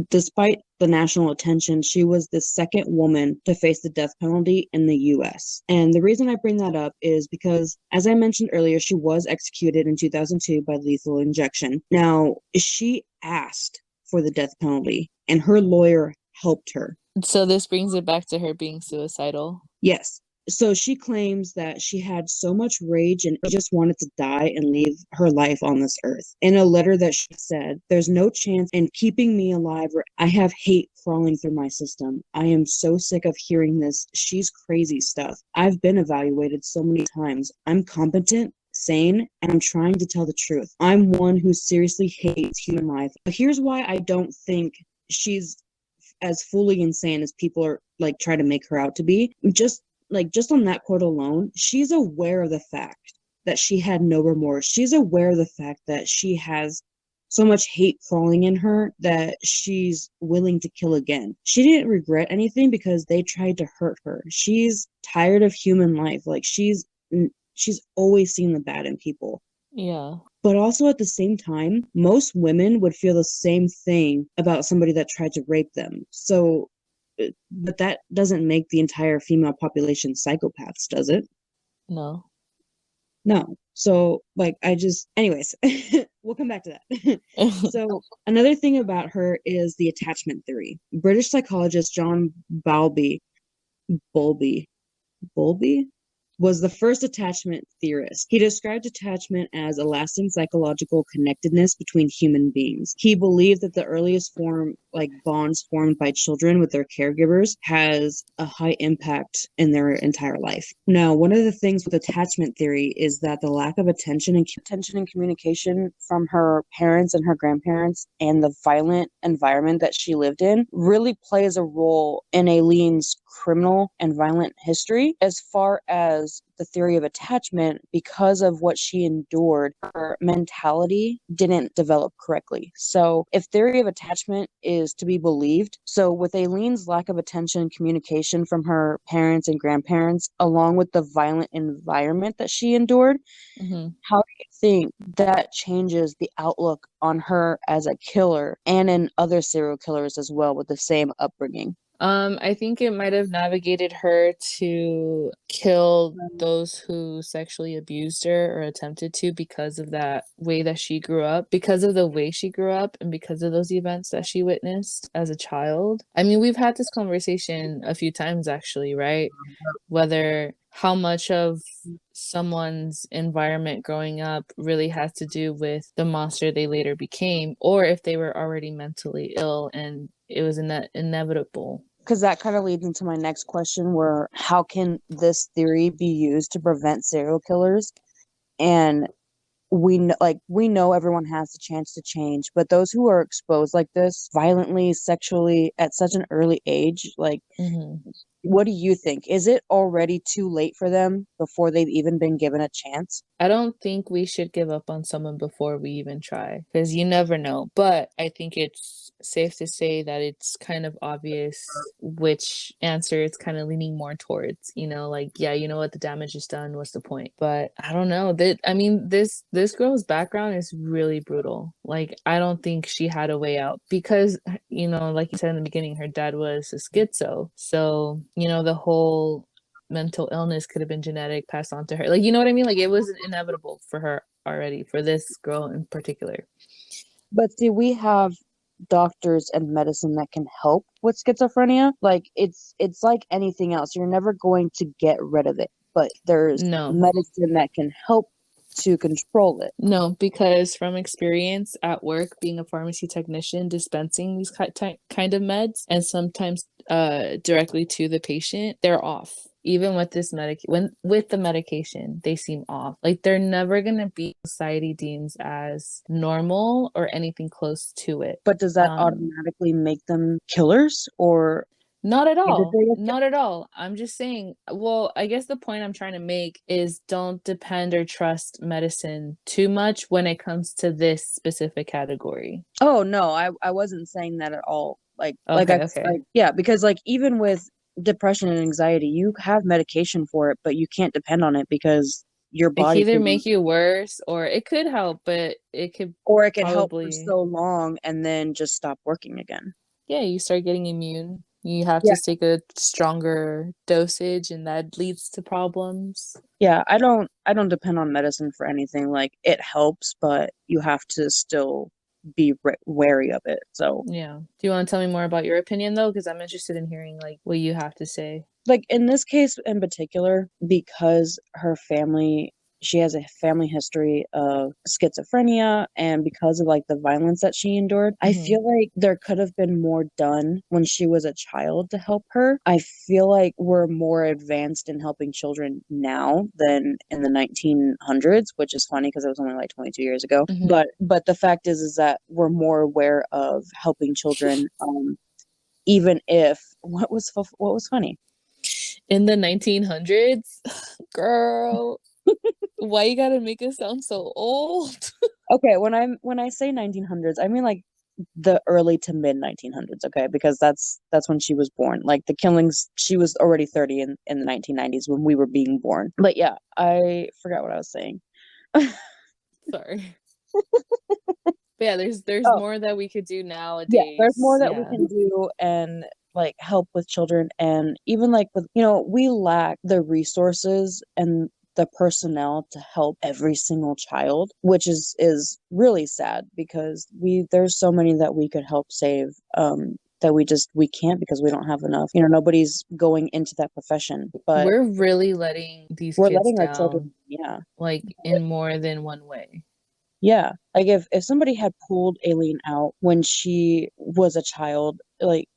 Despite the national attention, she was the second woman to face the death penalty in the US. And the reason I bring that up is because, as I mentioned earlier, she was executed in 2002 by lethal injection. Now, she asked for the death penalty, and her lawyer helped her. So this brings it back to her being suicidal. Yes. So she claims that she had so much rage and just wanted to die and leave her life on this earth. In a letter that she said, "There's no chance in keeping me alive. I have hate crawling through my system. I am so sick of hearing this she's crazy stuff. I've been evaluated so many times. I'm competent, sane, and I'm trying to tell the truth. I'm one who seriously hates human life." But here's why I don't think she's as fully insane as people are like try to make her out to be. Just on that quote alone, she's aware of the fact that she had no remorse. She's aware of the fact that she has so much hate crawling in her that she's willing to kill again. She didn't regret anything because they tried to hurt her. She's tired of human life. Like she's always seen the bad in people. Yeah. But also at the same time, most women would feel the same thing about somebody that tried to rape them. So, but that doesn't make the entire female population psychopaths, does it? No. No. So, anyways, we'll come back to that. So, another thing about her is the attachment theory. British psychologist John Bowlby was the first attachment theorist. He described attachment as a lasting psychological connectedness between human beings. He believed that the earliest form, like bonds formed by children with their caregivers, has a high impact in their entire life. Now, one of the things with attachment theory is that the lack of attention and communication from her parents and her grandparents and the violent environment that she lived in really plays a role in Aileen's criminal and violent history. As far as the theory of attachment, because of what she endured, her mentality didn't develop correctly. So if theory of attachment is to be believed, so with Aileen's lack of attention and communication from her parents and grandparents, along with the violent environment that she endured, how do you think that changes the outlook on her as a killer and in other serial killers as well with the same upbringing? I think it might have navigated her to kill those who sexually abused her or attempted to because of that way that she grew up, because of the way she grew up, and because of those events that she witnessed as a child. I mean, we've had this conversation a few times actually, right? Whether how much of someone's environment growing up really has to do with the monster they later became, or if they were already mentally ill and it was inevitable. Because that kind of leads into my next question, where how can this theory be used to prevent serial killers? And we know everyone has the chance to change, but those who are exposed like this violently, sexually at such an early age, like what do you think? Is it already too late for them before they've even been given a chance? I don't think we should give up on someone before we even try, because you never know. But I think it's safe to say that it's kind of obvious which answer it's kind of leaning more towards, like, yeah, you know what, the damage is done, what's the point? But I don't know. This girl's background is really brutal. Like, I don't think she had a way out because, like you said in the beginning, her dad was a schizo. So, the whole mental illness could have been genetic, passed on to her. Like, you know what I mean? Like, it was inevitable for her already, for this girl in particular. But see, we have doctors and medicine that can help with schizophrenia. Like it's like anything else. You're never going to get rid of it, but there's No. medicine that can help to control it. No, because from experience at work, being a pharmacy technician, dispensing these kind of meds, and sometimes directly to the patient, they're off. Even with this with the medication, they seem off. Like, they're never gonna be society deems as normal or anything close to it. But does that automatically make them killers, or not at all? Not at all. I'm just saying, well, I guess the point I'm trying to make is don't depend or trust medicine too much when it comes to this specific category. Oh no, I wasn't saying that at all. Like Okay. Yeah, because like even with depression and anxiety, you have medication for it, but you can't depend on it because your It body can either make you worse or it could help, but it could help for so long and then just stop working again. Yeah, you start getting immune. You have to take a stronger dosage, and that leads to problems. Yeah, I don't depend on medicine for anything. Like, it helps, but you have to still be wary of it. So yeah. Do you want to tell me more about your opinion though? Because I'm interested in hearing like what you have to say. Like in this case in particular, because she has a family history of schizophrenia, and because of like the violence that she endured, I feel like there could have been more done when she was a child to help her. I feel like we're more advanced in helping children now than in the 1900s, which is funny because it was only like 22 years ago. But the fact is that we're more aware of helping children, even if what was funny in the 1900s, girl. Why you gotta make it sound so old? Okay, when I say 1900s, I mean like the early to mid 1900s, okay? Because that's when she was born. Like the killings, she was already 30 in the 1990s when we were being born. But yeah, I forgot what I was saying. Sorry. But yeah, there's more that we could do nowadays. Yeah, there's more that we can do and like help with children, and even like with we lack the resources and the personnel to help every single child, which is really sad because there's so many that we could help save that we can't because we don't have enough. Nobody's going into that profession, but We're really letting these we're kids letting our children, down, yeah. like in more than one way. Yeah. Like if somebody had pulled Aileen out when she was a child, like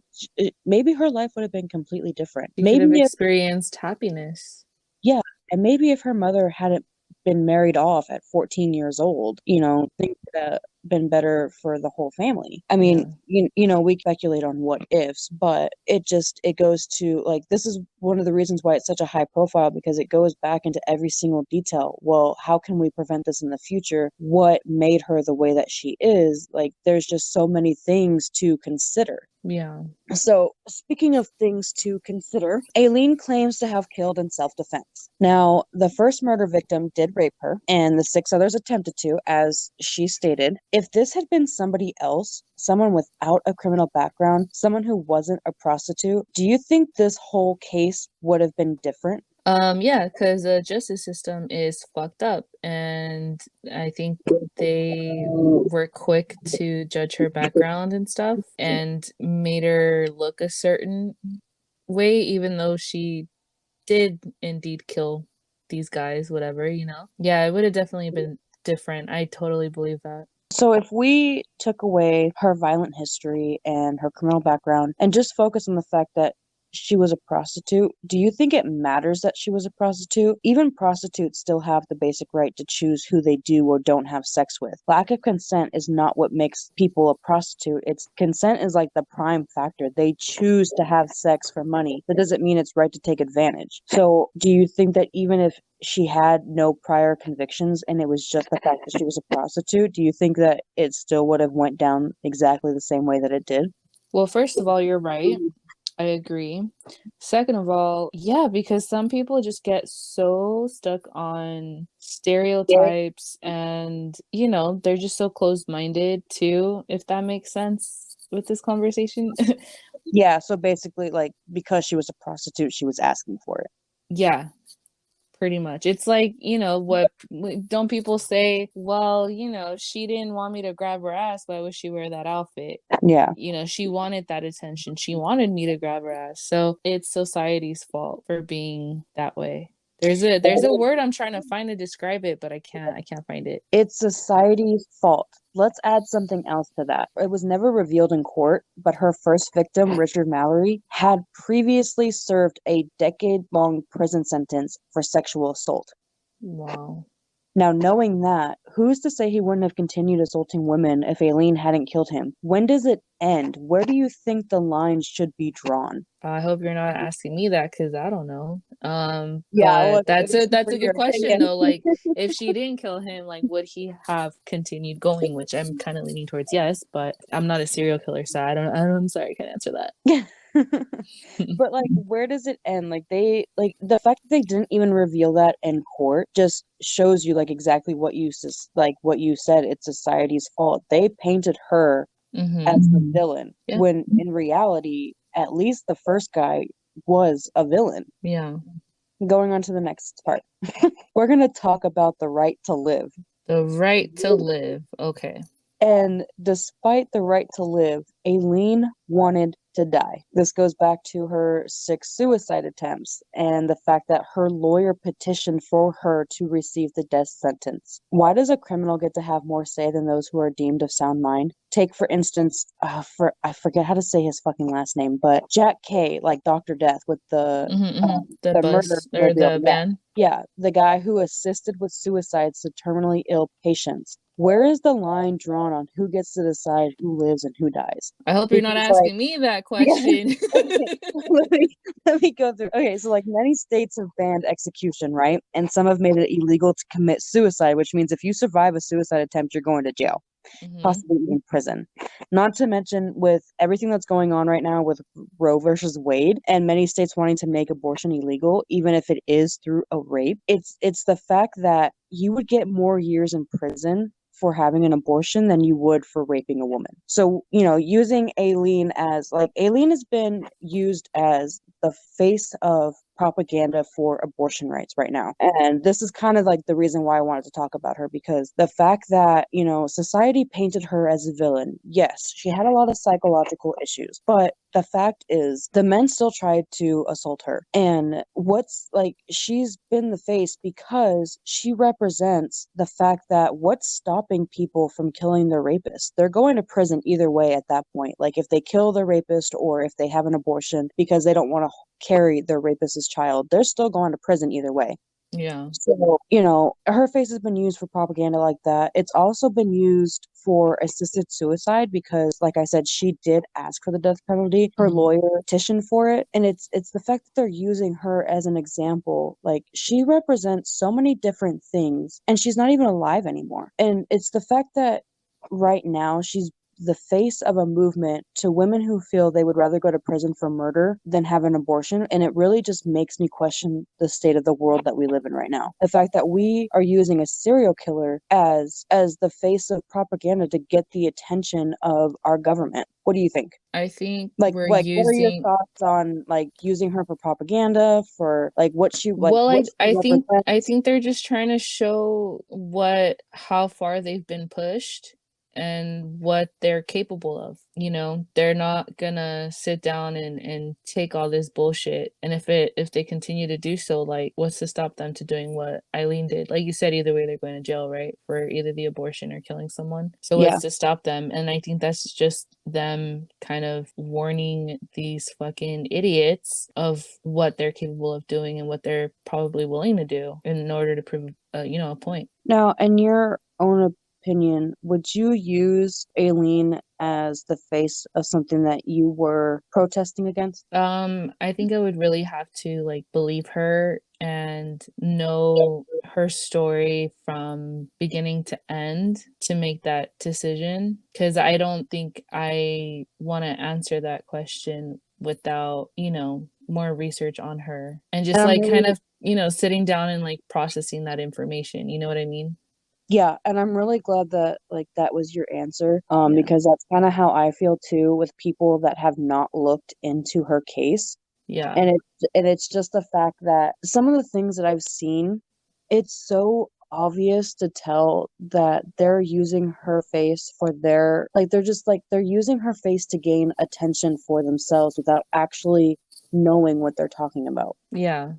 maybe her life would have been completely different. She could have Maybe if, experienced happiness. yeah, and maybe if her mother hadn't been married off at 14 years old, things would have been better for the whole family. I mean, we speculate on what ifs, but it goes to, like, this is one of the reasons why it's such a high profile, because it goes back into every single detail. Well, how can we prevent this in the future? What made her the way that she is? Like, there's just so many things to consider. Yeah. So, speaking of things to consider, Aileen claims to have killed in self-defense. Now, the first murder victim did rape her, and the 6 others attempted to, as she stated. If this had been somebody else, someone without a criminal background, someone who wasn't a prostitute, do you think this whole case would have been different? Yeah, because the justice system is fucked up, and I think they were quick to judge her background and stuff, and made her look a certain way, even though she did indeed kill these guys, whatever, Yeah, it would have definitely been different. I totally believe that. So if we took away her violent history and her criminal background and just focus on the fact that she was a prostitute, do you think it matters that she was a prostitute? Even prostitutes still have the basic right to choose who they do or don't have sex with. Lack of consent is not what makes people a prostitute. It's consent is like the prime factor. They choose to have sex for money. That doesn't mean it's right to take advantage. So do you think that even if she had no prior convictions and it was just the fact that she was a prostitute, do you think that it still would have went down exactly the same way that it did? Well, first of all, you're right. I agree. Second of all, yeah, because some people just get so stuck on stereotypes and, they're just so closed-minded too, if that makes sense with this conversation. Yeah, so basically, like, because she was a prostitute, she was asking for it. Yeah, pretty much. It's like, what don't people say, well, she didn't want me to grab her ass, why would she wear that outfit? Yeah. She wanted that attention. She wanted me to grab her ass. So it's society's fault for being that way. There's a word I'm trying to find to describe it, but I can't find it. It's society's fault. Let's add something else to that. It was never revealed in court, but her first victim, Richard Mallory, had previously served a decade-long prison sentence for sexual assault. Wow. Now, knowing that, who's to say he wouldn't have continued assaulting women if Aileen hadn't killed him? When does it end? Where do you think the line should be drawn? I hope you're not asking me that, because I don't know. Yeah, well, But that's it's a for good your question opinion. though. Like, if she didn't kill him, like, would he have continued going? Which I'm kind of leaning towards yes, but I'm not a serial killer, so I'm sorry, I can't answer that. But like, where does it end? Like, the fact that they didn't even reveal that in court just shows you like exactly what what you said. It's society's fault. They painted her as the villain, Yeah. when in reality, at least the first guy was a villain. Yeah. Going on to the next part, we're gonna talk about the right to live. The right to live. Okay. And despite the right to live, Aileen wanted to die. This goes back to her 6 suicide attempts and the fact that her lawyer petitioned for her to receive the death sentence. Why does a criminal get to have more say than those who are deemed of sound mind? Take, for instance, I forget how to say his fucking last name, but Jack K, like Dr. Death with the The bus murder or the mobile. van. Yeah, the guy who assisted with suicides to terminally ill patients. Where is the line drawn on who gets to decide who lives and who dies? I hope you're not Because, asking me that question. let me go through. Okay, so like many states have banned execution, right? And some have made it illegal to commit suicide, which means if you survive a suicide attempt, you're going to jail, possibly in prison. Not to mention with everything that's going on right now with Roe versus Wade and many states wanting to make abortion illegal, even if it is through a rape. It's the fact that you would get more years in prison for having an abortion than you would for raping a woman. So, using Aileen as, like, Aileen has been used as the face of propaganda for abortion rights right now. And this is kind of like the reason why I wanted to talk about her, because the fact that, you know, society painted her as a villain. Yes, she had a lot of psychological issues, but the fact is the men still tried to assault her. And what's like, she's been the face because she represents the fact that what's stopping people from killing their rapist? They're going to prison either way at that point. Like if they kill their rapist or if they have an abortion because they don't want to carry their rapist's child, they're still going to prison either way. Yeah. So, you know, her face has been used for propaganda like that. It's also been used for assisted suicide because, like I said, she did ask for the death penalty. Her lawyer petitioned for it. And it's the fact that they're using her as an example. Like, she represents so many different things, and she's not even alive anymore. And it's the fact that right now she's the face of a movement to women who feel they would rather go to prison for murder than have an abortion. And it really just makes me question the state of the world that we live in right now. The fact that we are using a serial killer as the face of propaganda to get the attention of our government. What do you think? I think Like we're what are your using. thoughts on like using her for propaganda, for like what she like Well, what she I represents? think they're just trying to show how far they've been pushed and what they're capable of. You know, they're not gonna sit down and take all this bullshit. And if they continue to do so, like, what's to stop them to doing what Eileen did? Like you said, either way they're going to jail, right? For either the abortion or killing someone. So Yeah. what's to stop them? And I think that's just them kind of warning these fucking idiots of what they're capable of doing and what they're probably willing to do in order to prove a point. Now, in your own opinion, would you use Aileen as the face of something that you were protesting against? I think I would really have to like believe her and know her story from beginning to end to make that decision, because I don't think I want to answer that question without, more research on her and just And I'm like kind really, of, sitting down and like processing that information. You know what I mean? yeah, and I'm really glad that like that was your answer, Yeah. because that's kind of how I feel too with people that have not looked into her case. Yeah. And it's just the fact that some of the things that I've seen, it's so obvious to tell that they're using her face for their like they're just like they're using her face to gain attention for themselves without actually knowing what they're talking about. Yeah.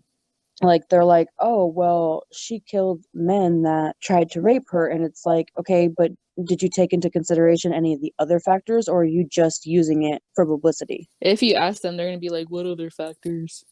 Like they're like, oh well, she killed men that tried to rape her, and it's like, okay, but did you take into consideration any of the other factors, or are you just using it for publicity? If you ask them, they're gonna be like, what other factors?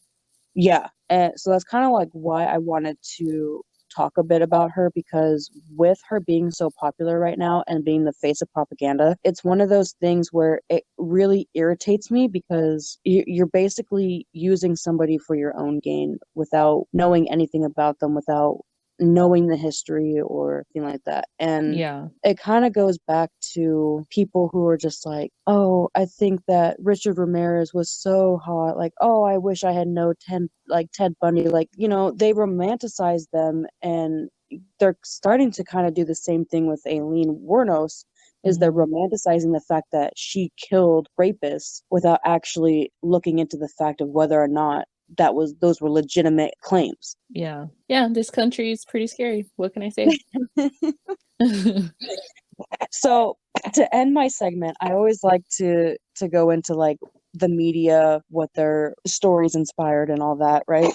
Yeah, and so that's kind of like why I wanted to talk a bit about her, because with her being so popular right now and being the face of propaganda, it's one of those things where it really irritates me because you're basically using somebody for your own gain without knowing anything about them, without knowing the history or anything like that. And Yeah. it kind of goes back to people who are just like, oh, I think that Richard Ramirez was so hot. Like, oh, I wish I had no Ted Bundy. Like, they romanticize them, and they're starting to kind of do the same thing with Aileen Wuornos. Is they're romanticizing the fact that she killed rapists without actually looking into the fact of whether or not those were legitimate claims. Yeah. Yeah, this country is pretty scary. What can I say? So to end my segment, I always like to go into like the media, what their stories inspired and all that, right?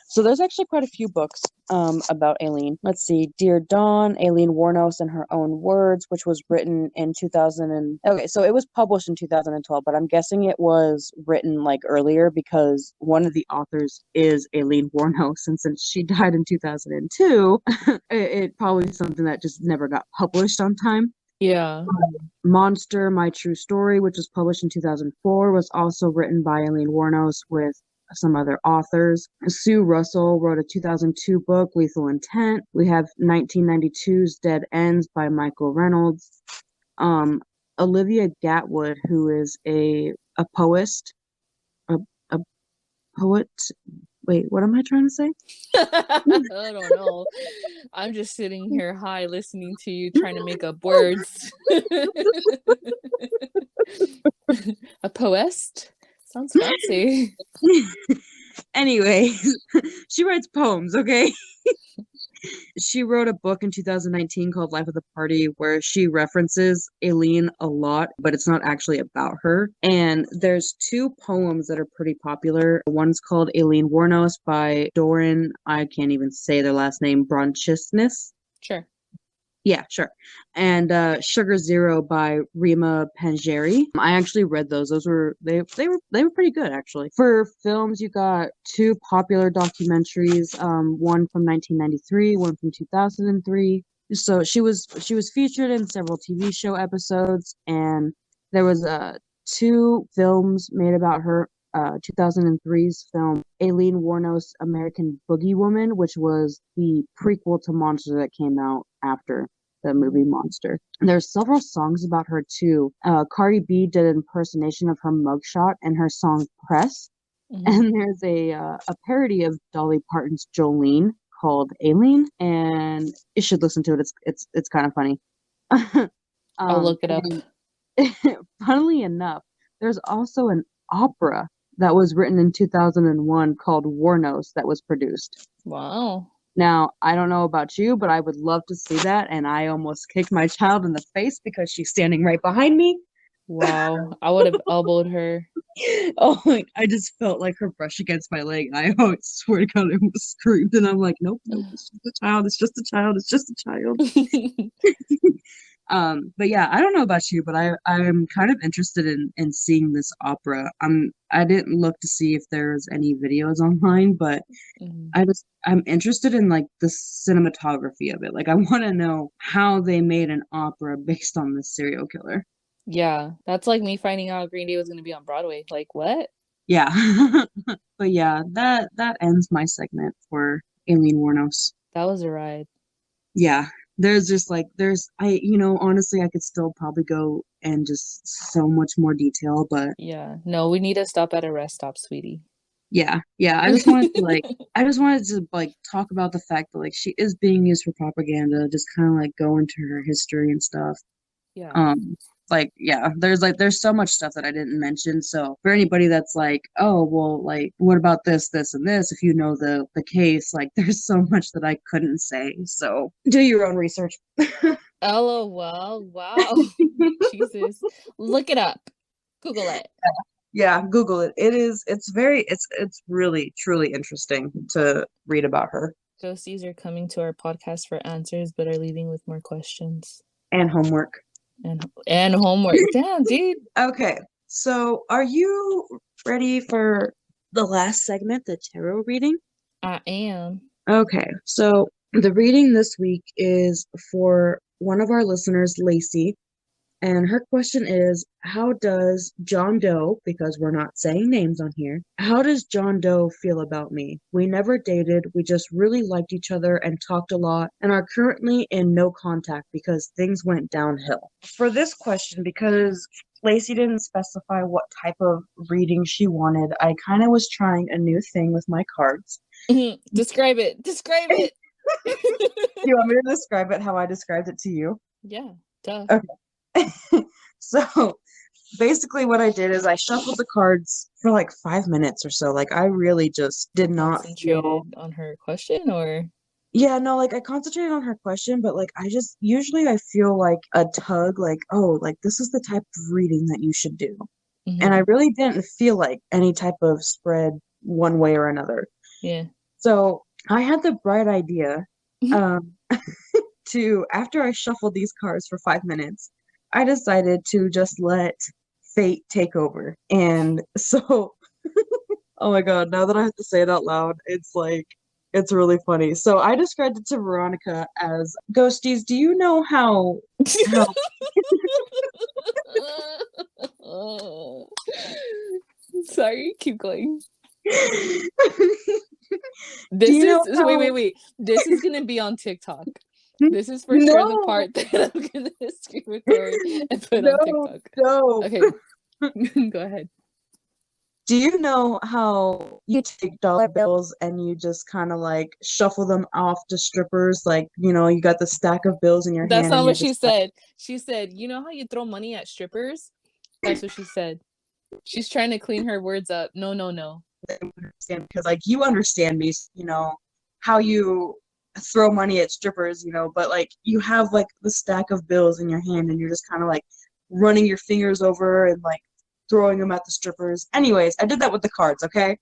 So there's actually quite a few books about Aileen. Let's see, Dear Dawn, Aileen Wuornos in Her Own Words, which was written in 2000 and okay, so it was published in 2012, but I'm guessing it was written like earlier because one of the authors is Aileen Wuornos, and since she died in 2002, it probably is something that just never got published on time. Yeah. Monster, My True Story, which was published in 2004, was also written by Aileen Wuornos with some other authors. Sue Russell wrote a 2002 book, Lethal Intent. We have 1992's Dead Ends by Michael Reynolds. Olivia Gatwood, who is a poet. A poet. Wait, what am I trying to say? I don't know. I'm just sitting here high listening to you trying to make up words. A poet? Sounds fancy. Anyway, she writes poems, okay? She wrote a book in 2019 called Life of the Party where she references Aileen a lot, but it's not actually about her. And there's two poems that are pretty popular. One's called Aileen Wuornos by Doran, I can't even say their last name, Bronchisness. Sure. Yeah, sure. And Sugar Zero by Rima Panjeri. I actually read those. Those were they were pretty good actually. For films, you got two popular documentaries, one from 1993, one from 2003. So she was featured in several TV show episodes, and there was two films made about her. 2003's film Aileen Wuornos American Boogie Woman, which was the prequel to Monster that came out after the movie Monster. There's several songs about her too. Cardi B did an impersonation of her mugshot and her song Press. Mhm. And there's a parody of Dolly Parton's Jolene called Aileen, and you should listen to it. It's kind of funny. I'll look it up. Funnily enough, there's also an opera that was written in 2001 called Wuornos that was produced. Wow. Now, I don't know about you, but I would love to see that, and I almost kicked my child in the face because she's standing right behind me. Wow. I would have elbowed her. Oh, I just felt like her brush against my leg. I swear to God, I almost screamed, and I'm like, nope, it's just a child, it's just a child, it's just a child. But yeah, I don't know about you, but I'm kind of interested in seeing this opera. I didn't look to see if there's any videos online, but Mhm. I'm interested in like the cinematography of it. Like I want to know how they made an opera based on this serial killer. Yeah, that's like me finding out Green Day was going to be on Broadway. Like, what? Yeah. But yeah, that ends my segment for Aileen Wuornos. That was a ride. Yeah. There's just like honestly I could still probably go and just so much more detail, but Yeah. No, we need to stop at a rest stop, sweetie. yeah. I just wanted to like talk about the fact that like she is being used for propaganda, just kind of like go into her history and stuff. Yeah. Like yeah, there's so much stuff that I didn't mention. So for anybody that's like, oh well, like what about this, and this, if you know the case, like there's so much that I couldn't say. So do your own research. LOL. Wow. Jesus. Look it up. Google it. Yeah, Google it. It's really truly interesting to read about her. Ghosties are coming to our podcast for answers, but are leaving with more questions And homework. and homework. Damn, dude. Okay, so are you ready for the last segment, the tarot reading? I am. Okay, so the reading this week is for one of our listeners, Lacey, and her question is, how does John Doe, because we're not saying names on here, how does John Doe feel about me? We never dated, we just really liked each other and talked a lot, and are currently in no contact because things went downhill. For this question, because Lacey didn't specify what type of reading she wanted, I kind of was trying a new thing with my cards. Describe it. Describe it. You want me to describe it how I described it to you? Yeah, duh. Okay. So basically what I did is I shuffled the cards for like 5 minutes or so. Like I really just did not feel Concentrated on her question, or yeah, no, like I concentrated on her question, but like I just usually I feel like a tug, like, oh, like this is the type of reading that you should do. And I really didn't feel like any type of spread one way or another. yeah. So I had the bright idea to, after I shuffled these cards for 5 minutes, I decided to just let fate take over. And so, oh my God, now that I have to say it out loud, it's like, it's really funny. So I described it to Veronica as, Ghosties, do you know how Sorry, keep going. Do you know This is how- wait. This is gonna be on TikTok. This is for sure the No. part that I'm gonna screen record and put on TikTok. No. Okay. Go ahead. Do you know how you take dollar bills and you just kind of like shuffle them off to strippers? Like, you got the stack of bills in your That's hand. not and what you're she just like, said. She said, you know how you throw money at strippers? That's what she said. She's trying to clean her words up. No. Understand, because like you understand me, how you throw money at strippers, but like you have like the stack of bills in your hand and you're just kind of like running your fingers over and like throwing them at the strippers. Anyways, I did that with the cards, okay?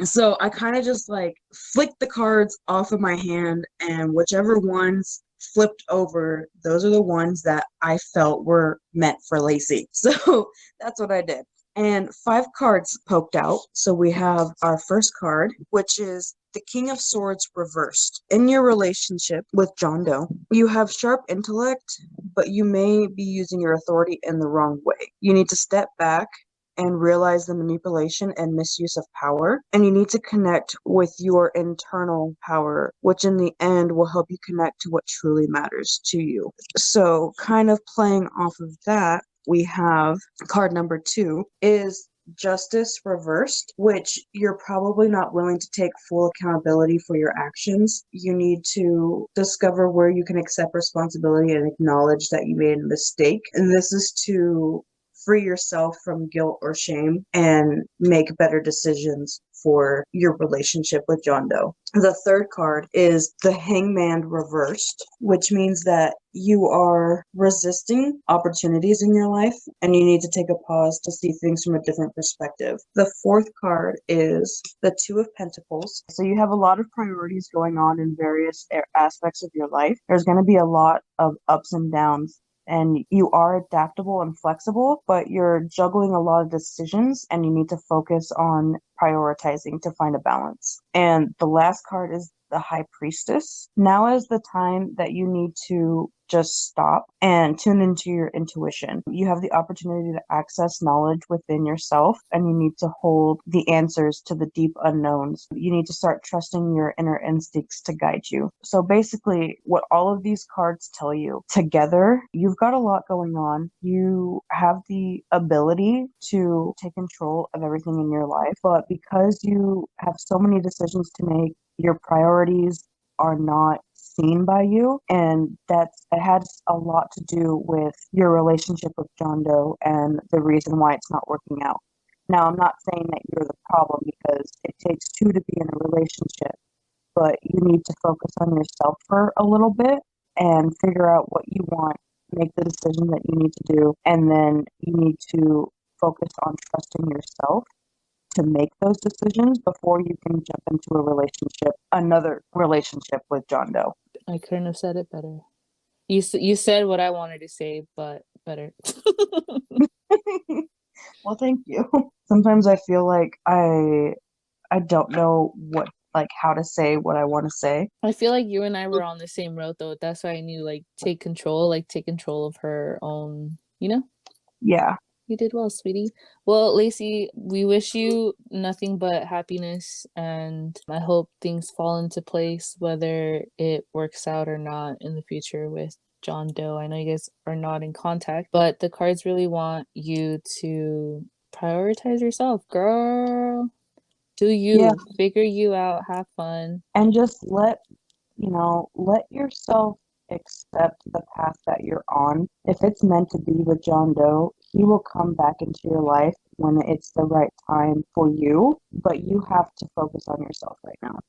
So I kind of just like flicked the cards off of my hand, and whichever ones flipped over, those are the ones that I felt were meant for Lacey. So that's what I did. And 5 cards poked out. So we have our first card, which is the King of Swords reversed. In your relationship with John Doe, you have sharp intellect, but you may be using your authority in the wrong way. You need to step back and realize the manipulation and misuse of power. And you need to connect with your internal power, which in the end will help you connect to what truly matters to you. So, kind of playing off of that, we have card number 2 is Justice reversed, which you're probably not willing to take full accountability for your actions. You need to discover where you can accept responsibility and acknowledge that you made a mistake. And this is to free yourself from guilt or shame and make better decisions for your relationship with John Doe. The third card is the Hangman reversed, which means that you are resisting opportunities in your life and you need to take a pause to see things from a different perspective. The fourth card is the Two of Pentacles. So you have a lot of priorities going on in various aspects of your life. There's going to be a lot of ups and downs. And you are adaptable and flexible, but you're juggling a lot of decisions and you need to focus on prioritizing to find a balance. And the last card is the High Priestess. Now is the time that you need to just stop and tune into your intuition. You have the opportunity to access knowledge within yourself, and you need to hold the answers to the deep unknowns. You need to start trusting your inner instincts to guide you. So basically, what all of these cards tell you, together, you've got a lot going on. You have the ability to take control of everything in your life, but because you have so many decisions to make, your priorities are not seen by you, and it has a lot to do with your relationship with John Doe and the reason why it's not working out. Now, I'm not saying that you're the problem, because it takes two to be in a relationship, but you need to focus on yourself for a little bit and figure out what you want, make the decision that you need to do, and then you need to focus on trusting yourself to make those decisions before you can jump into another relationship with John Doe. I couldn't have said it better. You said what I wanted to say, but better. Well, thank you. Sometimes I feel like I don't know how to say what I want to say. I feel like you and I were on the same road, though. That's why I knew, take control of her own, Yeah. You did well, sweetie. Well, Lacey, we wish you nothing but happiness, and I hope things fall into place, whether it works out or not in the future with John Doe. I know you guys are not in contact, but the cards really want you to prioritize yourself, girl. Do you. Yeah. Figure you out, have fun. And just let yourself accept the path that you're on. If it's meant to be with John Doe, he will come back into your life when it's the right time for you, but you have to focus on yourself right now.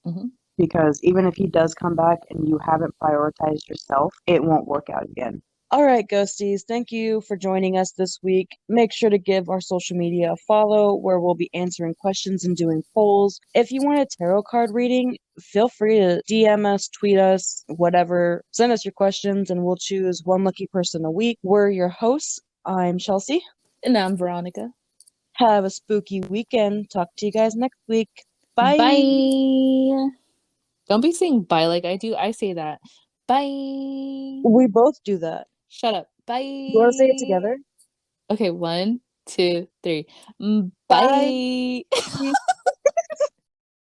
Mm-hmm. Because even if he does come back and you haven't prioritized yourself, it won't work out again. All right, ghosties, thank you for joining us this week. Make sure to give our social media a follow, where we'll be answering questions and doing polls. If you want a tarot card reading, feel free to DM us, tweet us, whatever. Send us your questions and we'll choose one lucky person a week. We're your hosts. I'm Chelsea. And I'm Veronica. Have a spooky weekend. Talk to you guys next week. Bye. Bye. Don't be saying bye like I do. I say that. Bye. We both do that. Shut up. Bye. You want to say it together? Okay, 1, 2, 3. Bye. Bye.